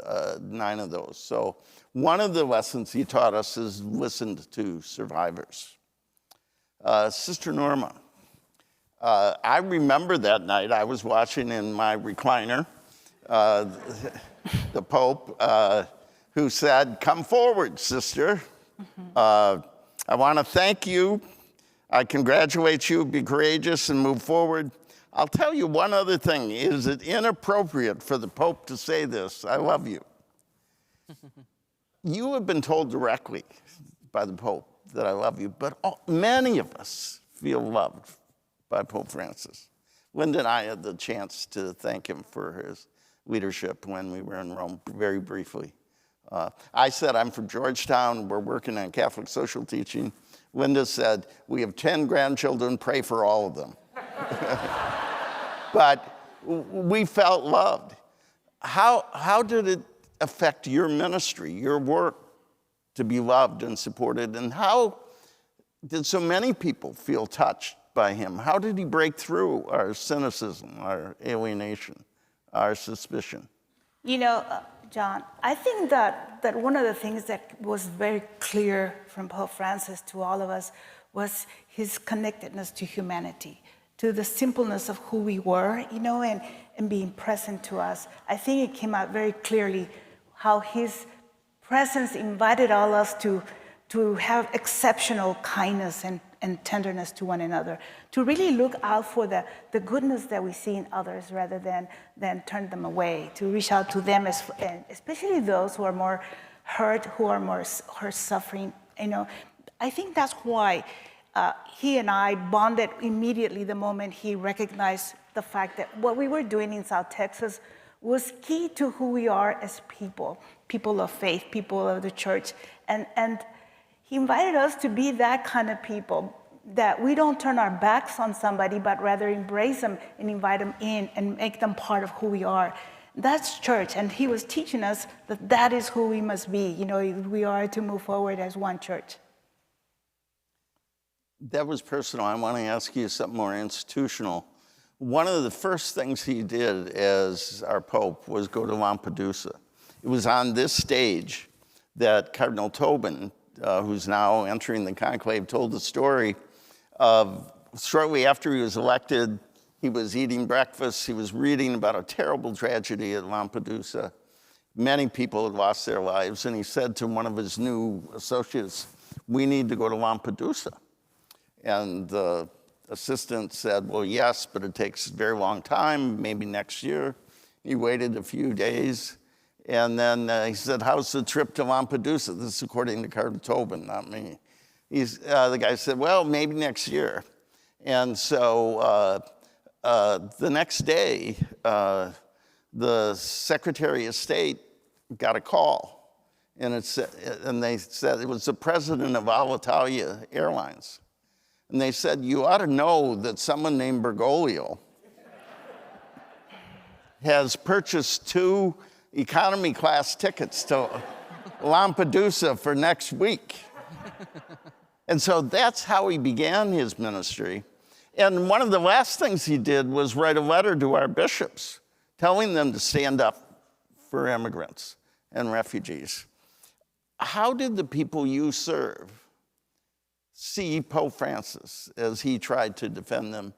9 of those. So one of the lessons he taught us is listened to survivors. Sister Norma, I remember that night I was watching in my recliner the Pope who said, come forward, sister. I want to thank you. I congratulate you. Be courageous and move forward. I'll tell you one other thing. Is it inappropriate for the Pope to say this? I love you. You have been told directly by the Pope that I love you, but many of us feel loved by Pope Francis. Linda and I had the chance to thank him for his leadership when we were in Rome, very briefly. I said, I'm from Georgetown. We're working on Catholic social teaching. Linda said, we have 10 grandchildren. Pray for all of them. But we felt loved. How did it affect your ministry, your work, to be loved and supported? And how did so many people feel touched by him? How did he break through our cynicism, our alienation, our suspicion? John, I think that one of the things that was very clear from Pope Francis to all of us was his connectedness to humanity, to the simpleness of who we were, and being present to us. I think it came out very clearly how his presence invited all us to have exceptional kindness and tenderness to one another, to really look out for the goodness that we see in others rather than turn them away, to reach out to them, especially those who are more hurt, who are more suffering. I think that's why he and I bonded immediately the moment he recognized the fact that what we were doing in South Texas was key to who we are as people of faith, people of the church. And he invited us to be that kind of people, that we don't turn our backs on somebody, but rather embrace them and invite them in and make them part of who we are. That's church, and he was teaching us that that is who we must be. We are to move forward as one church. That was personal. I want to ask you something more institutional. One of the first things he did as our Pope was go to Lampedusa. It was on this stage that Cardinal Tobin, who's now entering the conclave, told the story of shortly after he was elected, he was eating breakfast, he was reading about a terrible tragedy at Lampedusa. Many people had lost their lives, and he said to one of his new associates, we need to go to Lampedusa. And the assistant said, well, yes, but it takes a very long time, maybe next year. He waited a few days, And then he said, how's the trip to Lampedusa? This is according to Cardinal Tobin, not me. The guy said, well, maybe next year. And so the next day, the Secretary of State got a call. And they said it was the president of Alitalia Airlines. And they said, you ought to know that someone named Bergoglio has purchased 2 economy class tickets to Lampedusa for next week. And so that's how he began his ministry. And one of the last things he did was write a letter to our bishops, telling them to stand up for immigrants and refugees. How did the people you serve see Pope Francis as he tried to defend them?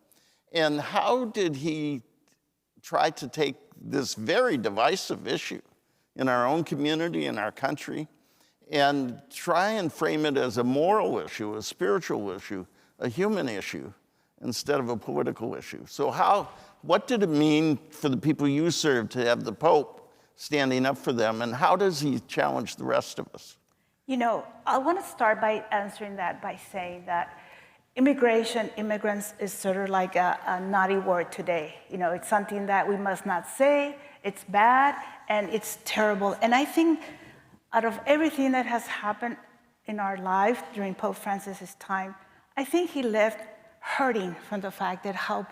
And how did he try to take this very divisive issue in our own community, in our country, and try and frame it as a moral issue, a spiritual issue, a human issue, instead of a political issue? So what did it mean for the people you serve to have the Pope standing up for them, and how does he challenge the rest of us? You know, I want to start by answering that by saying that immigrants is sort of like a naughty word today. You know, it's something that we must not say, it's bad, and it's terrible. And I think out of everything that has happened in our life during Pope Francis's time, I think he left hurting from the fact that how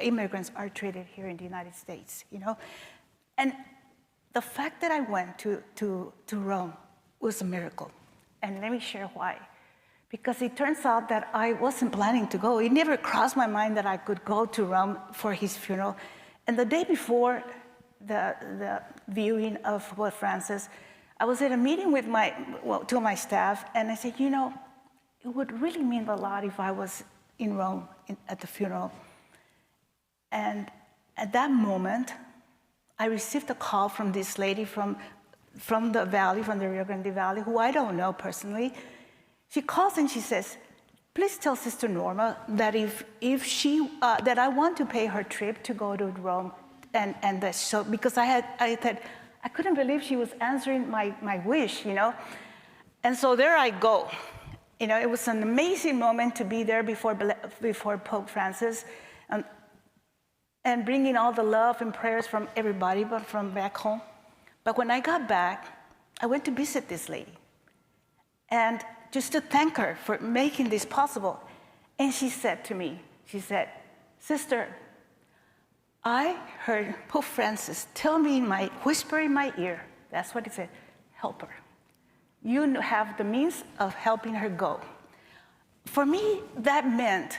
immigrants are treated here in the United States, you know? And the fact that I went to Rome was a miracle. And let me share why. Because it turns out that I wasn't planning to go. It never crossed my mind that I could go to Rome for his funeral. And the day before the viewing of Pope Francis, I was at a meeting with two of my staff, and I said, you know, it would really mean a lot if I was in Rome at the funeral. And at that moment, I received a call from this lady from the valley, from the Rio Grande Valley, who I don't know personally. She calls and she says, please tell Sister Norma that that I want to pay her trip to go to Rome, because I thought, I couldn't believe she was answering my wish, you know? And so there I go. You know, it was an amazing moment to be there before Pope Francis, and bringing all the love and prayers from everybody, but from back home. But when I got back, I went to visit this lady, and just to thank her for making this possible. And she said to me, she said, Sister, I heard Pope Francis tell me whisper in my ear, that's what he said, help her. You have the means of helping her go. For me, that meant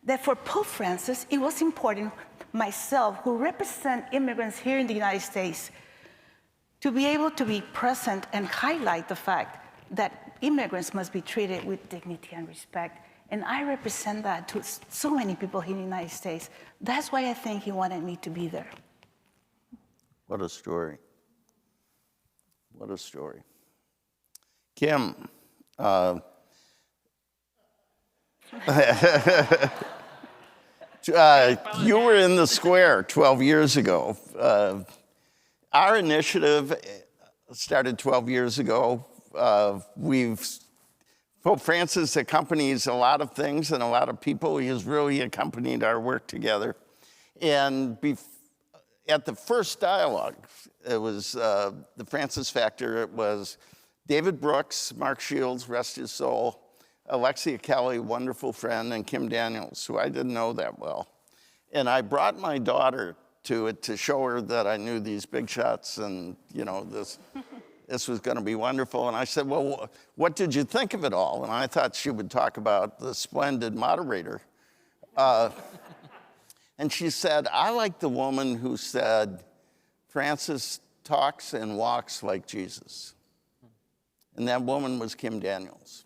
that for Pope Francis, it was important, myself, who represent immigrants here in the United States, to be able to be present and highlight the fact that immigrants must be treated with dignity and respect. And I represent that to so many people here in the United States. That's why I think he wanted me to be there. What a story. What a story. Kim, you were in the square 12 years ago. Our initiative started 12 years ago. Pope Francis accompanies a lot of things and a lot of people. He has really accompanied our work together. And at the first dialogue, it was the Francis Factor. It was David Brooks, Mark Shields, rest his soul, Alexia Kelly, wonderful friend, and Kim Daniels, who I didn't know that well. And I brought my daughter to it to show her that I knew these big shots, and you know, this was going to be wonderful. And I said, well, what did you think of it all? And I thought she would talk about the splendid moderator. And she said, I like the woman who said, Francis talks and walks like Jesus. And that woman was Kim Daniels.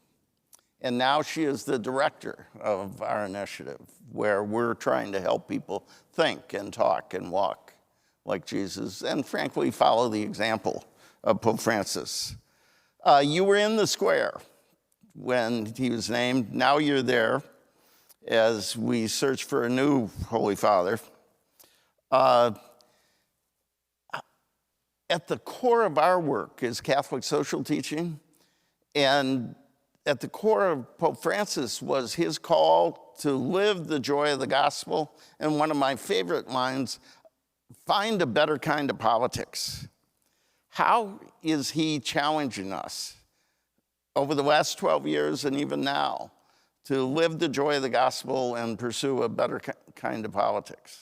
And now she is the director of our initiative, where we're trying to help people think and talk and walk like Jesus, and frankly, follow the example of Pope Francis. You were in the square when he was named. Now you're there as we search for a new Holy Father. at the core of our work is Catholic social teaching, and at the core of Pope Francis was his call to live the joy of the gospel. And one of my favorite lines, find a better kind of politics. How is he challenging us over the last 12 years and even now to live the joy of the gospel and pursue a better kind of politics?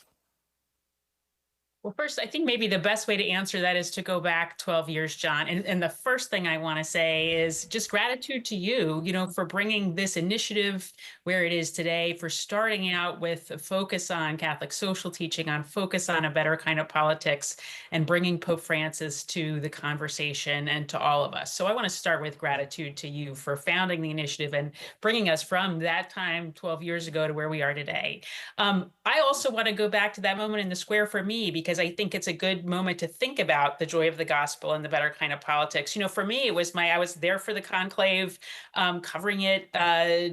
Well, first, I think maybe the best way to answer that is to go back 12 years, John. And the first thing I want to say is just gratitude to you, for bringing this initiative where it is today, for starting out with a focus on Catholic social teaching, on focus on a better kind of politics, and bringing Pope Francis to the conversation and to all of us. So I want to start with gratitude to you for founding the initiative and bringing us from that time 12 years ago to where we are today. I also want to go back to that moment in the square for me, because I think it's a good moment to think about the joy of the gospel and the better kind of politics. For me, it was I was there for the conclave, covering it,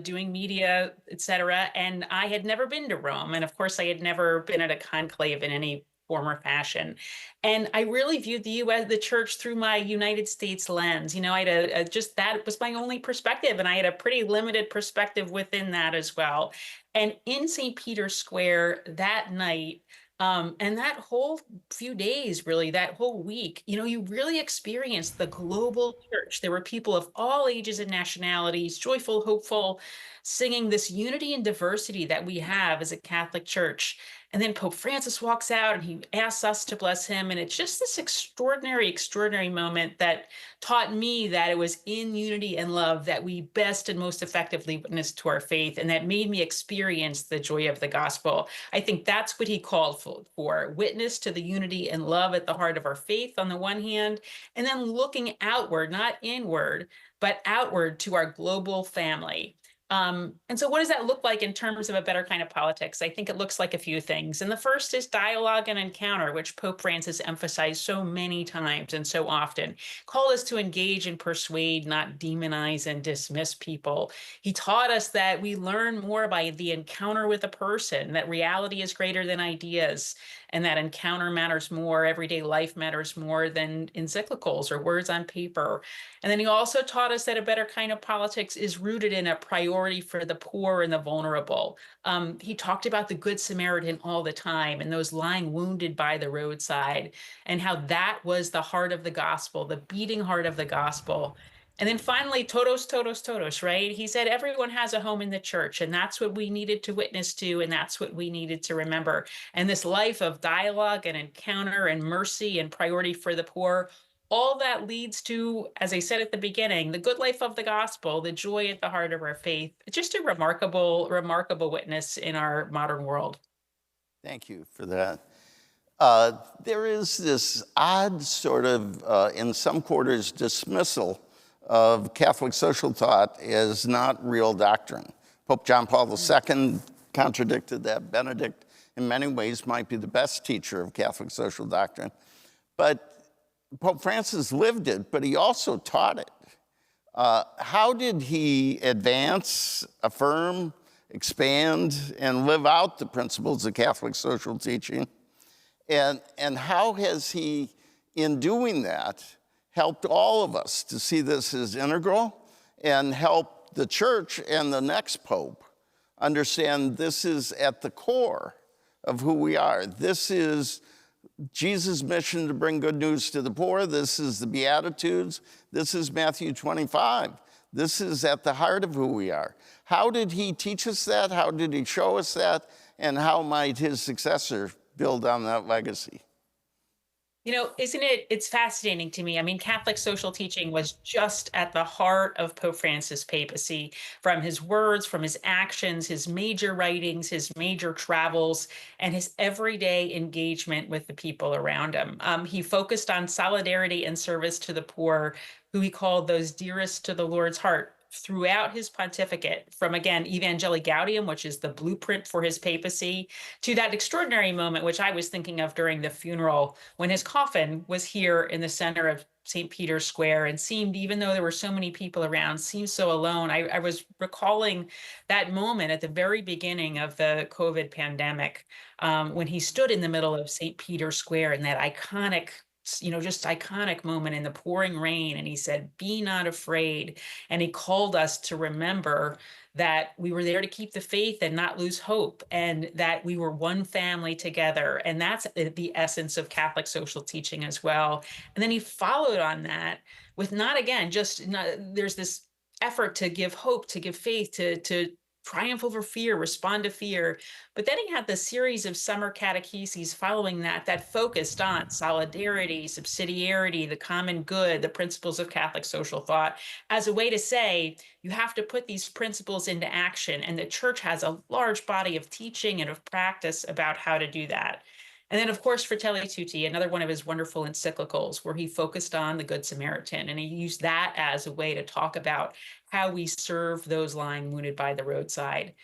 doing media, etc. And I had never been to Rome. And of course, I had never been at a conclave in any form or fashion. And I really viewed the U.S., the church, through my United States lens. I had just that was my only perspective, and I had a pretty limited perspective within that as well. And in St. Peter's Square that night, and that whole few days, really, that whole week, you really experienced the global church. There were people of all ages and nationalities, joyful, hopeful, singing this unity and diversity that we have as a Catholic church. And then Pope Francis walks out and he asks us to bless him. And it's just this extraordinary, extraordinary moment that taught me that it was in unity and love that we best and most effectively witnessed to our faith. And that made me experience the joy of the gospel. I think that's what he called for witness to the unity and love at the heart of our faith on the one hand, and then looking outward, not inward, but outward to our global family. And so what does that look like in terms of a better kind of politics? I think it looks like a few things. And the first is dialogue and encounter, which Pope Francis emphasized so many times and so often. Called us to engage and persuade, not demonize and dismiss people. He taught us that we learn more by the encounter with a person, that reality is greater than ideas, and that encounter matters more, everyday life matters more than encyclicals or words on paper. And then he also taught us that a better kind of politics is rooted in a priority for the poor and the vulnerable. He talked about the Good Samaritan all the time and those lying wounded by the roadside, and how that was the heart of the gospel, the beating heart of the gospel. And then finally, todos, todos, todos, right? He said everyone has a home in the church, and that's what we needed to witness to, and that's what we needed to remember. And this life of dialogue and encounter and mercy and priority for the poor, all that leads to, as I said at the beginning, the good life of the gospel, the joy at the heart of our faith. It's just a remarkable, remarkable witness in our modern world. Thank you for that. There is this odd sort of, in some quarters, dismissal of Catholic social thought as not real doctrine. Pope John Paul II contradicted that. Benedict, in many ways, might be the best teacher of Catholic social doctrine. But Pope Francis lived it, but he also taught it. How did he advance, affirm, expand, and live out the principles of Catholic social teaching? And how has he, in doing that, helped all of us to see this as integral, and help the church and the next pope understand this is at the core of who we are? This is Jesus' mission to bring good news to the poor. This is the Beatitudes. This is Matthew 25. This is at the heart of who we are. How did he teach us that? How did he show us that? And how might his successor build on that legacy? It's fascinating to me. I mean, Catholic social teaching was just at the heart of Pope Francis' papacy, from his words, from his actions, his major writings, his major travels, and his everyday engagement with the people around him. He focused on solidarity and service to the poor, who he called those dearest to the Lord's heart, throughout his pontificate, from, again, Evangelii Gaudium, which is the blueprint for his papacy, to that extraordinary moment, which I was thinking of during the funeral, when his coffin was here in the center of St. Peter's Square and seemed, even though there were so many people around, seemed so alone. I was recalling that moment at the very beginning of the COVID pandemic, when he stood in the middle of St. Peter's Square in that iconic just iconic moment in the pouring rain. And he said, "Be not afraid." And he called us to remember that we were there to keep the faith and not lose hope, and that we were one family together. And that's the essence of Catholic social teaching as well. And then he followed on that with not, again, just not, there's this effort to give hope, to give faith, to triumph over fear, respond to fear. But then he had the series of summer catecheses following that focused on solidarity, subsidiarity, the common good, the principles of Catholic social thought, as a way to say, you have to put these principles into action. And the church has a large body of teaching and of practice about how to do that. And then, of course, Fratelli Tutti, another one of his wonderful encyclicals, where he focused on the Good Samaritan. And he used that as a way to talk about how we serve those lying wounded by the roadside.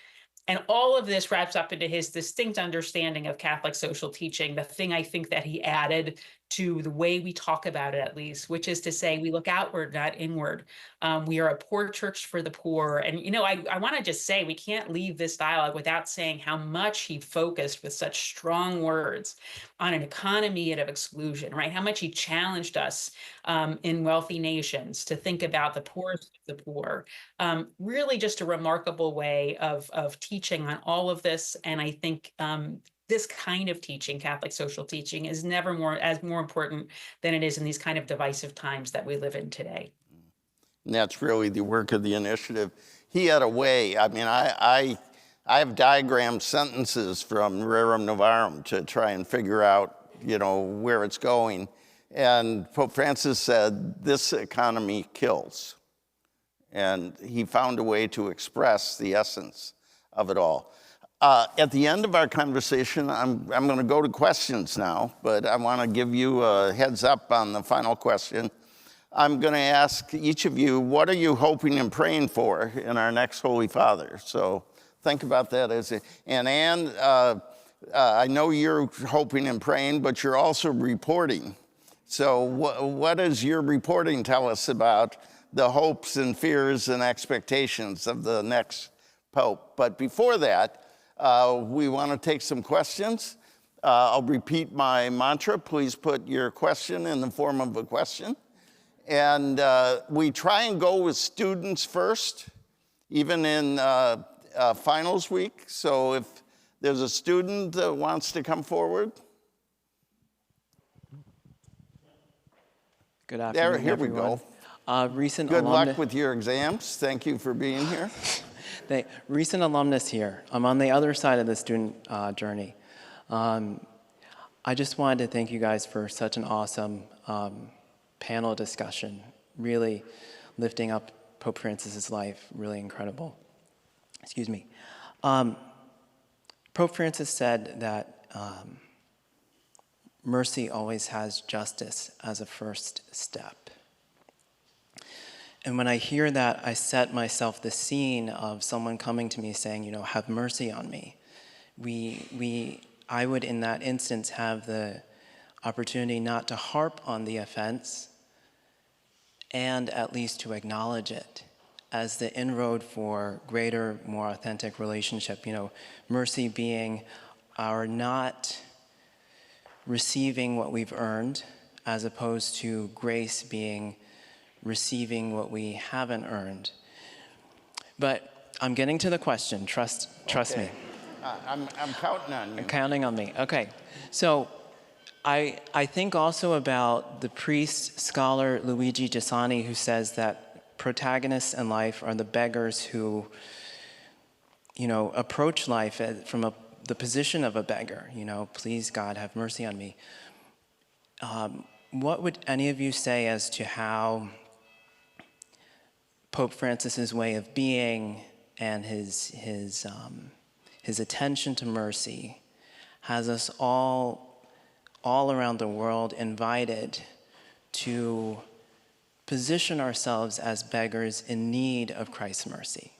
And all of this wraps up into his distinct understanding of Catholic social teaching, the thing I think that he added to the way we talk about it, at least, which is to say we look outward, not inward. We are a poor church for the poor. And, I want to just say we can't leave this dialogue without saying how much he focused with such strong words on an economy of exclusion, right? How much he challenged us in wealthy nations to think about the poorest of the poor. Really just a remarkable way of teaching on all of this. And I think this kind of teaching, Catholic social teaching, is never more important than it is in these kind of divisive times that we live in today. And that's really the work of the initiative. He had a way, I have diagrammed sentences from Rerum Novarum to try and figure out, where it's going. And Pope Francis said, this economy kills. And he found a way to express the essence of it all. At the end of our conversation, I'm going to go to questions now, but I want to give you a heads up on the final question. I'm going to ask each of you, what are you hoping and praying for in our next Holy Father? So think about that. And Anne, I know you're hoping and praying, but you're also reporting. So what does your reporting tell us about the hopes and fears and expectations of the next Pope? But before that, we want to take some questions. I'll repeat my mantra. Please put your question in the form of a question. And we try and go with students first, even in finals week. So if there's a student that wants to come forward. Good afternoon, here everyone. We go. Good luck with your exams. Thank you for being here. Recent alumnus here. I'm on the other side of the student journey. I just wanted to thank you guys for such an awesome panel discussion, really lifting up Pope Francis's life, really incredible. Excuse me. Pope Francis said that mercy always has justice as a first step. And when I hear that, I set myself the scene of someone coming to me saying, have mercy on me. I would, in that instance, have the opportunity not to harp on the offense and at least to acknowledge it as the inroad for greater, more authentic relationship. Mercy being our not receiving what we've earned, as opposed to grace being receiving what we haven't earned. But I'm getting to the question. Trust me. I'm counting on you. Counting on me. Okay. So I think also about the priest scholar Luigi Giussani, who says that protagonists in life are the beggars who, approach life from the position of a beggar. Please God, have mercy on me. What would any of you say as to how Pope Francis's way of being and his attention to mercy has us all around the world invited to position ourselves as beggars in need of Christ's mercy?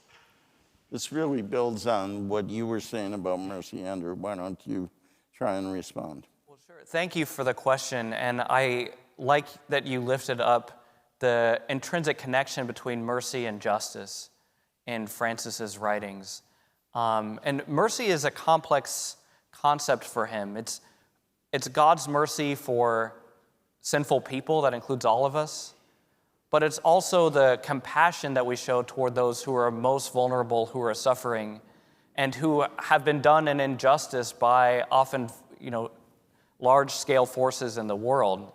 This really builds on what you were saying about mercy, Andrew. Why don't you try and respond? Well, sure. Thank you for the question. And I like that you lifted up the intrinsic connection between mercy and justice in Francis's writings. And mercy is a complex concept for him. It's God's mercy for sinful people, that includes all of us, but it's also the compassion that we show toward those who are most vulnerable, who are suffering, and who have been done an injustice by often, large-scale forces in the world.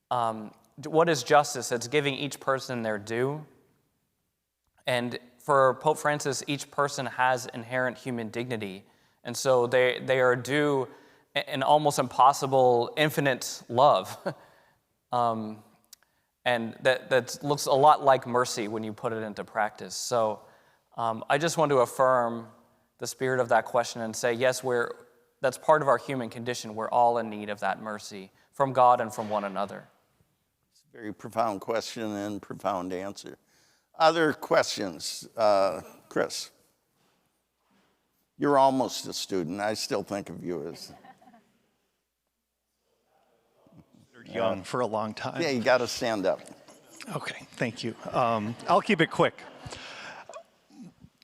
What is justice? It's giving each person their due. And for Pope Francis, each person has inherent human dignity. And so they are due an almost impossible, infinite love. And that looks a lot like mercy when you put it into practice. So I just want to affirm the spirit of that question and say, yes, that's part of our human condition. We're all in need of that mercy from God and from one another. It's a very profound question and profound answer. Other questions? Chris? You're almost a student. I still think of you as... young for a long time. Yeah, you got to stand up. Okay, thank you. I'll keep it quick.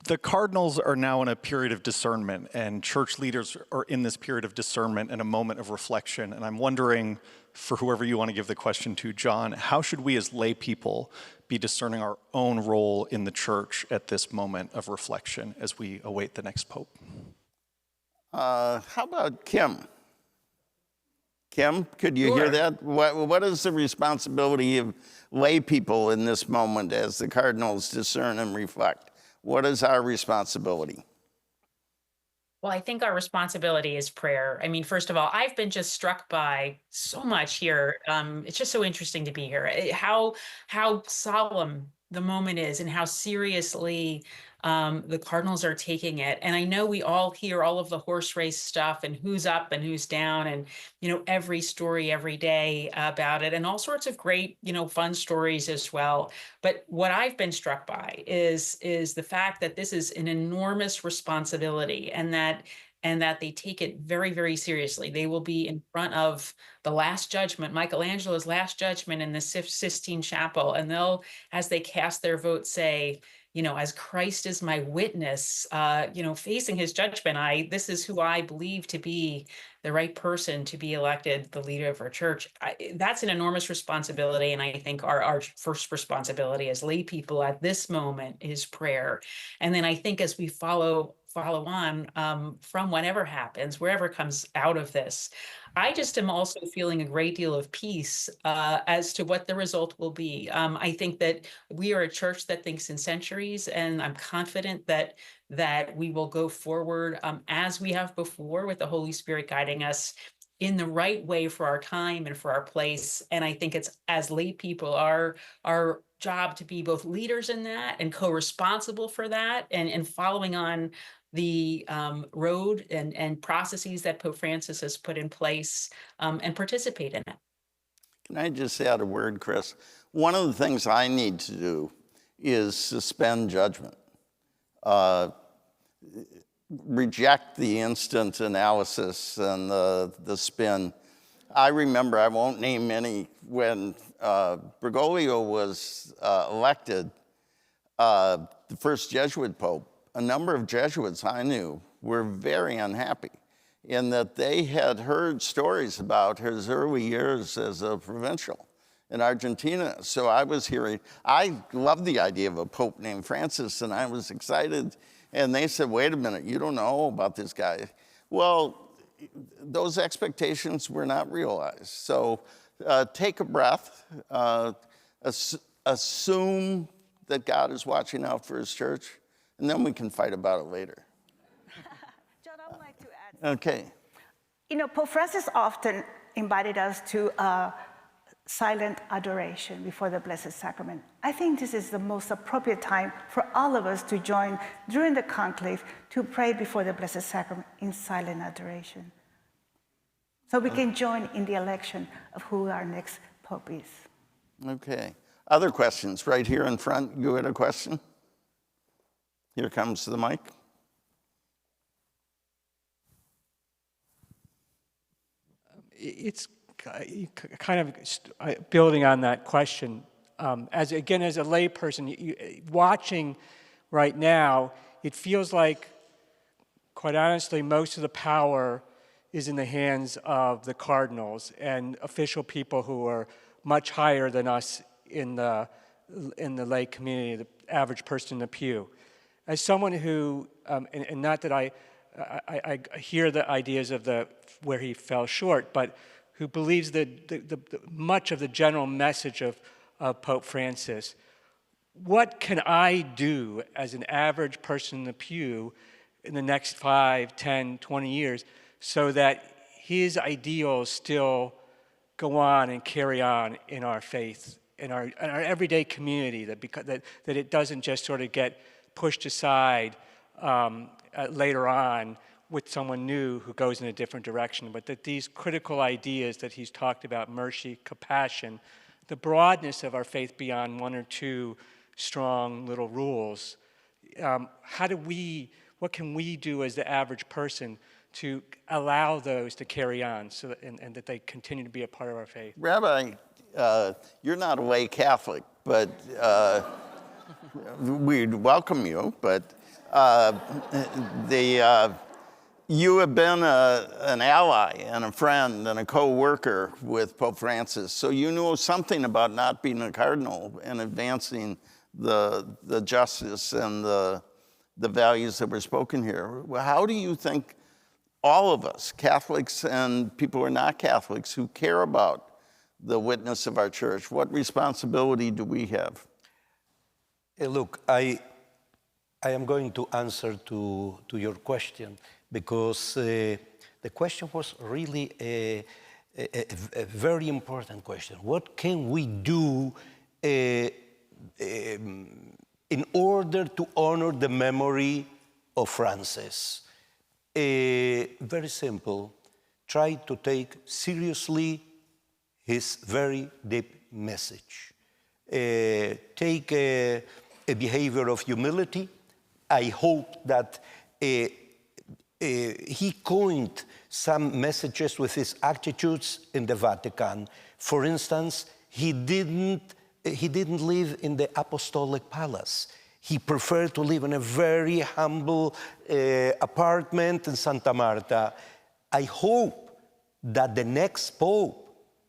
The cardinals are now in a period of discernment, and church leaders are in this period of discernment and a moment of reflection. And I'm wondering, for whoever you want to give the question to, John, how should we as lay people be discerning our own role in the church at this moment of reflection as we await the next pope? How about Kim? Kim, could you Sure. hear that? What is the responsibility of lay people in this moment as the cardinals discern and reflect? What is our responsibility? Well, I think our responsibility is prayer. I mean, first of all, I've been just struck by so much here. It's just so interesting to be here. How solemn the moment is, and how seriously the Cardinals are taking it. And I know we all hear all of the horse race stuff and who's up and who's down, and every story every day about it, and all sorts of great fun stories as well. But what I've been struck by is the fact that this is an enormous responsibility, and that they take it very, very seriously. They will be in front of the Last Judgment, Michelangelo's Last Judgment in the Sistine Chapel, and they'll, as they cast their vote, say, as Christ is my witness, facing his judgment, this is who I believe to be the right person to be elected the leader of our church. That's an enormous responsibility. And I think our first responsibility as lay people at this moment is prayer. And then I think as we follow on from whatever happens, wherever comes out of this, I just am also feeling a great deal of peace as to what the result will be. I think that we are a church that thinks in centuries, and I'm confident that we will go forward as we have before, with the Holy Spirit guiding us in the right way for our time and for our place. And I think it's, as lay people, our job to be both leaders in that and co-responsible for that, and following on the road and processes that Pope Francis has put in place, and participate in it. Can I just add a word, Chris? One of the things I need to do is suspend judgment. Reject the instant analysis and the spin. I remember, I won't name any, when Bergoglio was elected, the first Jesuit pope, a number of Jesuits I knew were very unhappy in that they had heard stories about his early years as a provincial in Argentina. So I loved the idea of a pope named Francis, and I was excited. And they said, wait a minute, you don't know about this guy. Well, those expectations were not realized. So take a breath, assume that God is watching out for his church, and then we can fight about it later. John, I would like to add. Okay. Pope Francis often invited us to silent adoration before the Blessed Sacrament. I think this is the most appropriate time for all of us to join during the conclave to pray before the Blessed Sacrament in silent adoration, so we can join in the election of who our next Pope is. Okay. Other questions? Right here in front, you had a question? Here comes the mic. It's kind of building on that question. As a lay person, watching right now, it feels like, quite honestly, most of the power is in the hands of the cardinals and official people who are much higher than us in the lay community, the average person in the pew. As someone who, and not that I hear the ideas of where he fell short, but who believes that much of the general message of Pope Francis, what can I do as an average person in the pew in the next 5, 10, 20 years so that his ideals still go on and carry on in our faith, in our everyday community, that it doesn't just sort of get pushed aside later on with someone new who goes in a different direction, but that these critical ideas that he's talked about, mercy, compassion, the broadness of our faith beyond one or two strong little rules, what can we do as the average person to allow those to carry on and that they continue to be a part of our faith? Rabbi, you're not a lay Catholic, but we'd welcome you. But you have been an ally and a friend and a co-worker with Pope Francis, so you know something about not being a cardinal and advancing the justice and the values that were spoken here. Well, how do you think all of us, Catholics and people who are not Catholics, who care about the witness of our church, what responsibility do we have? Look, I am going to answer to your question because the question was really a very important question. What can we do in order to honor the memory of Francis? Very simple. Try to take seriously his very deep message. Take a behavior of humility. I hope that he coined some messages with his attitudes in the Vatican. For instance, he didn't live in the apostolic palace. He preferred to live in a very humble apartment in Santa Marta. I hope that the next Pope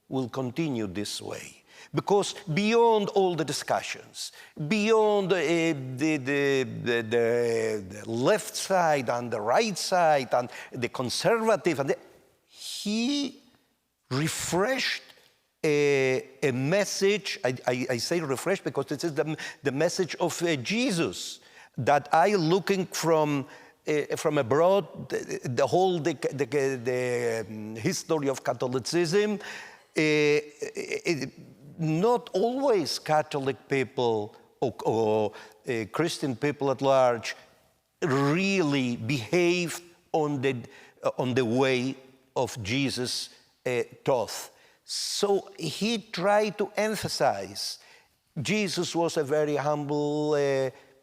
will continue this way. Because beyond all the discussions, beyond the left side and the right side and the conservative, he refreshed a message. I say refreshed because this is the message of Jesus, that I, looking from abroad, the whole history of Catholicism, not always Catholic people or Christian people at large really behaved on the way of Jesus taught. So he tried to emphasize Jesus was a very humble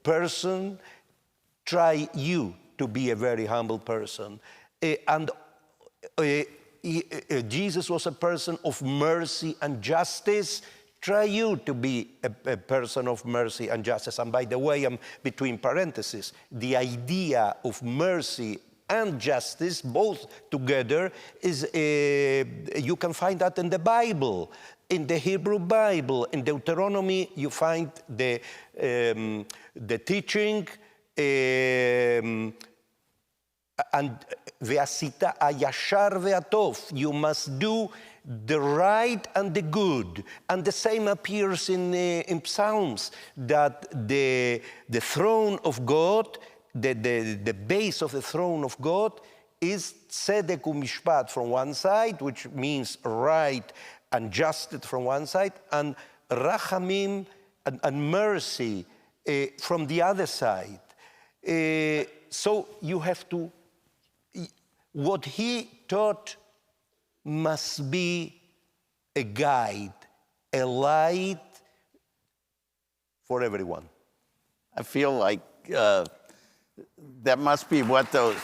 person. Try you to be a very humble person. Jesus was a person of mercy and justice. Try you to be a person of mercy and justice. And by the way, I'm between parentheses, the idea of mercy and justice, both together, is you can find that in the Bible. In the Hebrew Bible, in Deuteronomy, you find the teaching and ve'asita ayashar ve'atov, you must do the right and the good. And the same appears in Psalms, that the throne of God, the base of the throne of God is tzedek u'mishpat from one side, which means right and justice from one side, and rachamim and mercy from the other side. So you have to, what he taught must be a guide, a light for everyone. I feel like that must be what those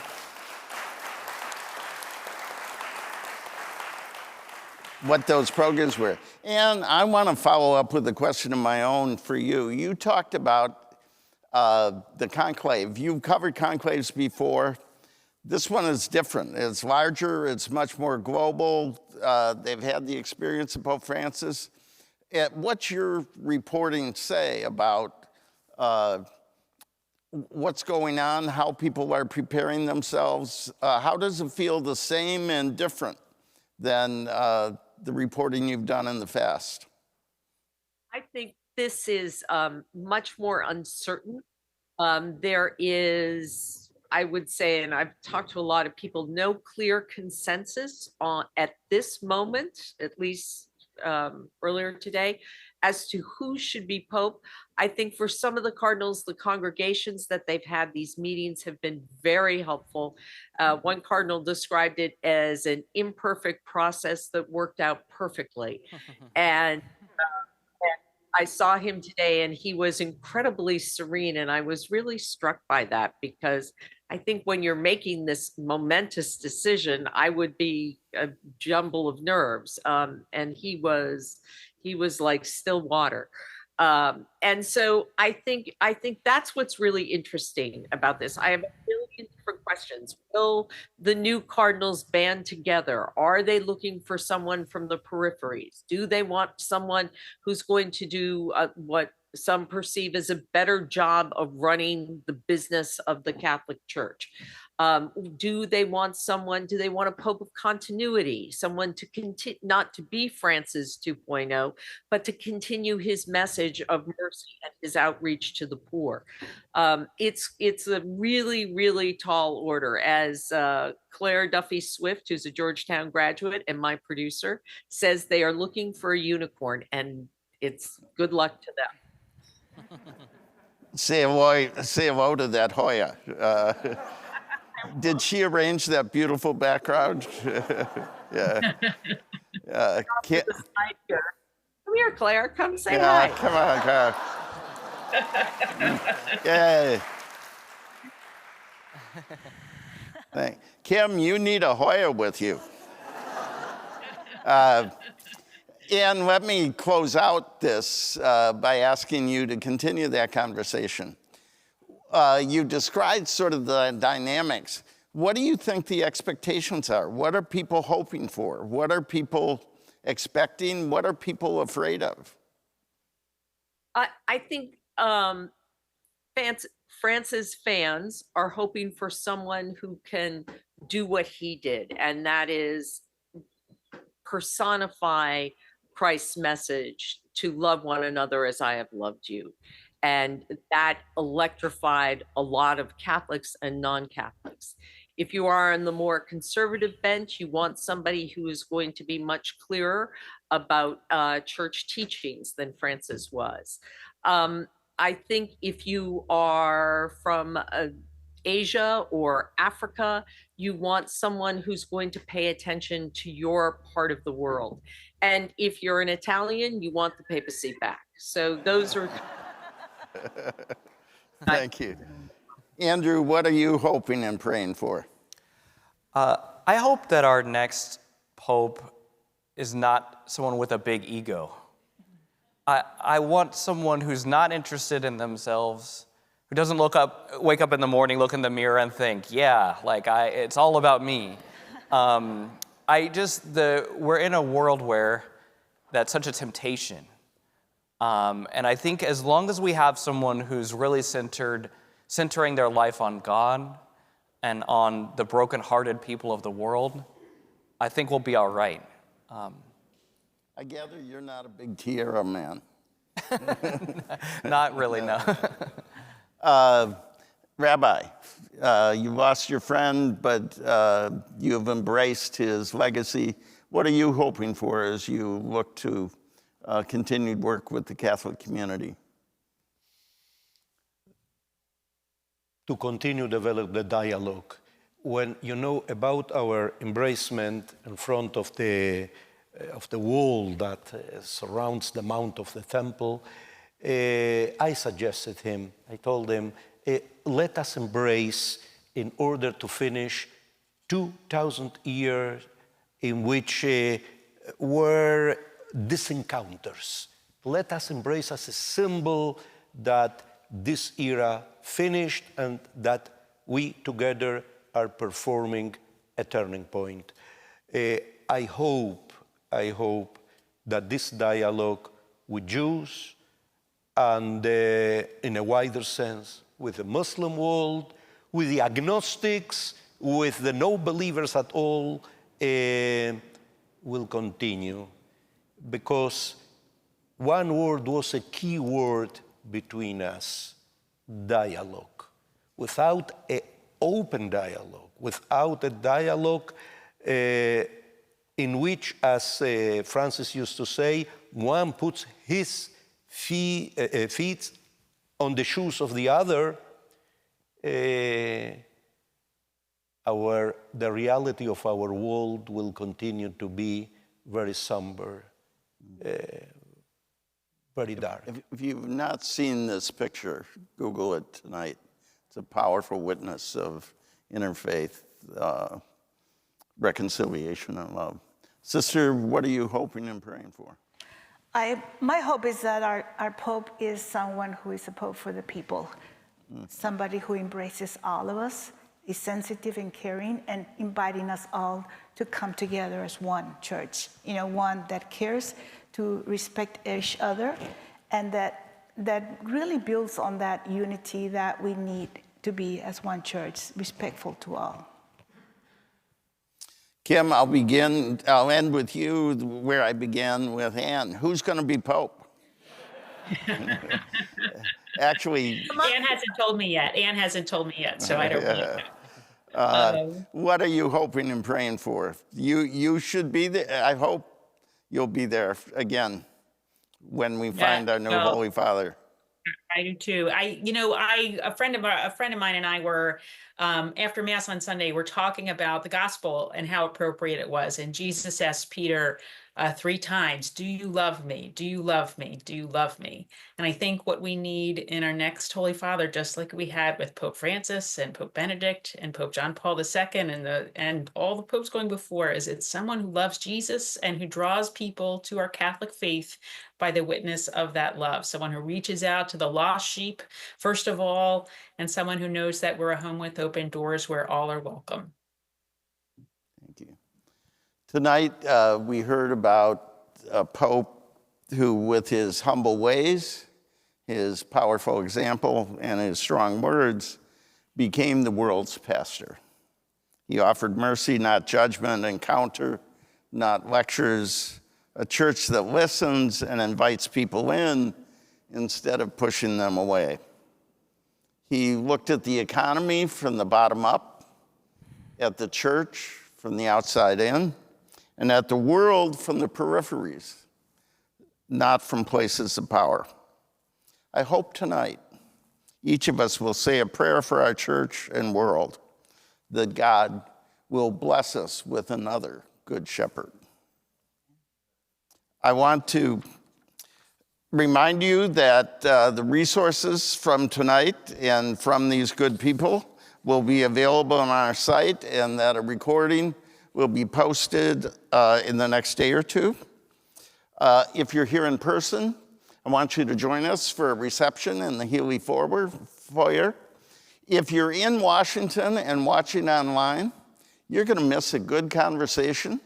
programs were. And I want to follow up with a question of my own for you. You talked about the conclave. You've covered conclaves before. This one is different. It's larger, it's much more global. They've had the experience of Pope Francis. What's your reporting say about what's going on, how people are preparing themselves? How does it feel the same and different than the reporting you've done in the past? I think this is much more uncertain. There is, I would say, and I've talked to a lot of people, no clear consensus on at this moment, at least earlier today, as to who should be Pope. I think for some of the cardinals, the congregations that they've had these meetings have been very helpful. One cardinal described it as an imperfect process that worked out perfectly. And I saw him today and he was incredibly serene. And I was really struck by that, because I think when you're making this momentous decision, I would be a jumble of nerves. And he was like still water. And so I think that's what's really interesting about this. I have a million different questions. Will the new cardinals band together? Are they looking for someone from the peripheries? Do they want someone who's going to do what some perceive as a better job of running the business of the Catholic Church? Do they want a Pope of continuity, someone to continue, not to be Francis 2.0, but to continue his message of mercy and his outreach to the poor? It's a really, really tall order. As Claire Duffy Swift, who's a Georgetown graduate and my producer, says, they are looking for a unicorn, and it's good luck to them. Say hello to that Hoya. Did she arrange that beautiful background? Yeah. Come here, Claire. Come say hi. Come on, Claire. Yay. Thanks. Kim, you need a Hoya with you. And let me close out this by asking you to continue that conversation. You described sort of the dynamics. What do you think the expectations are? What are people hoping for? What are people expecting? What are people afraid of? I think Francis fans are hoping for someone who can do what he did, and that is personify Christ's message to love one another as I have loved you. And that electrified a lot of Catholics and non-Catholics. If you are on the more conservative bench, you want somebody who is going to be much clearer about church teachings than Francis was. I think if you are from Asia or Africa, you want someone who's going to pay attention to your part of the world. And if you're an Italian, you want the papacy back. So those are... Thank you. Andrew, what are you hoping and praying for? I hope that our next Pope is not someone with a big ego. I want someone who's not interested in themselves, who doesn't wake up in the morning, look in the mirror and think, yeah, it's all about me. We're in a world where that's such a temptation. And I think as long as we have someone who's really centering their life on God and on the brokenhearted people of the world, I think we'll be all right. I gather you're not a big tiara man. Not really, no. Rabbi, you lost your friend, but you have embraced his legacy. What are you hoping for as you look to continued work with the Catholic community? To continue to develop the dialogue. When you know about our embracement in front of the wall that surrounds the mount of the temple, I suggested him, I told him, let us embrace in order to finish 2,000 years in which were disencounters. Let us embrace as a symbol that this era finished and that we together are performing a turning point. I hope that this dialogue with Jews and in a wider sense with the Muslim world, with the agnostics, with the no believers at all, will continue, because one word was a key word between us: dialogue. Without an open dialogue, without a dialogue in which, as Francis used to say, one puts his feet on the shoes of the other, the reality of our world will continue to be very somber, very dark. If you've not seen this picture, Google it tonight. It's a powerful witness of interfaith reconciliation and love. Sister, what are you hoping and praying for? My hope is that our Pope is someone who is a Pope for the people, somebody who embraces all of us, is sensitive and caring, and inviting us all to come together as one church, one that cares, to respect each other, and that really builds on that unity that we need to be as one church, respectful to all. Kim, I'll end with you where I began with Anne. Who's going to be Pope? Actually, Anne hasn't told me yet, so I don't know. What are you hoping and praying for? You should be there. I hope you'll be there again when we find our new Holy Father. I do too. A friend of mine and I were after Mass on Sunday, we're talking about the gospel and how appropriate it was. And Jesus asked Peter 3 times, "Do you love me? Do you love me? Do you love me?" And I think what we need in our next Holy Father, just like we had with Pope Francis and Pope Benedict and Pope John Paul II and all the popes going before, is it's someone who loves Jesus and who draws people to our Catholic faith by the witness of that love. Someone who reaches out to the lost sheep, first of all, and someone who knows that we're a home with open doors where all are welcome. Thank you. Tonight, we heard about a Pope who, with his humble ways, his powerful example, and his strong words, became the world's pastor. He offered mercy, not judgment, encounter, not lectures, a church that listens and invites people in instead of pushing them away. He looked at the economy from the bottom up, at the church from the outside in, and at the world from the peripheries, not from places of power. I hope tonight each of us will say a prayer for our church and world, that God will bless us with another good shepherd. I want to remind you that the resources from tonight and from these good people will be available on our site, and that a recording will be posted in the next day or two. If you're here in person, I want you to join us for a reception in the Healy foyer. If you're in Washington and watching online, you're going to miss a good conversation,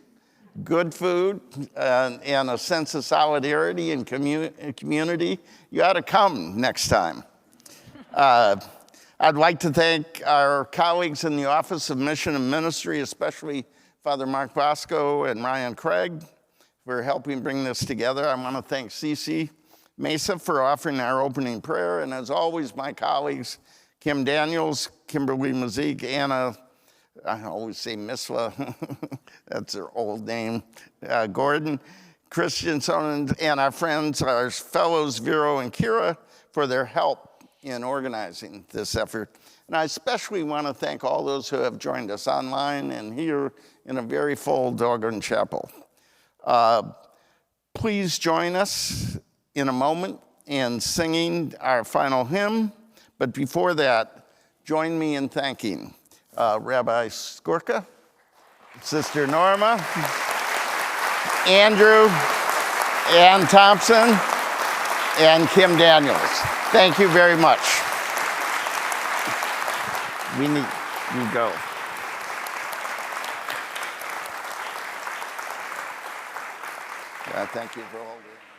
good food, and a sense of solidarity and community. You ought to come next time. I'd like to thank our colleagues in the Office of Mission and Ministry, especially Father Mark Bosco and Ryan Craig, for helping bring this together. I want to thank Cece Mesa for offering our opening prayer, and as always, my colleagues, Kim Daniels, Kimberly Mazik, Anna, I always say Misla, that's her old name, Gordon, Christensen, and our friends, our fellows, Vero and Kira, for their help in organizing this effort. And I especially want to thank all those who have joined us online and here in a very full Dahlgren Chapel. Please join us in a moment in singing our final hymn. But before that, join me in thanking Rabbi Skorka, Sister Norma, Andrew, Ann Thompson, and Kim Daniels. Thank you very much. We need you go. Thank you for all the.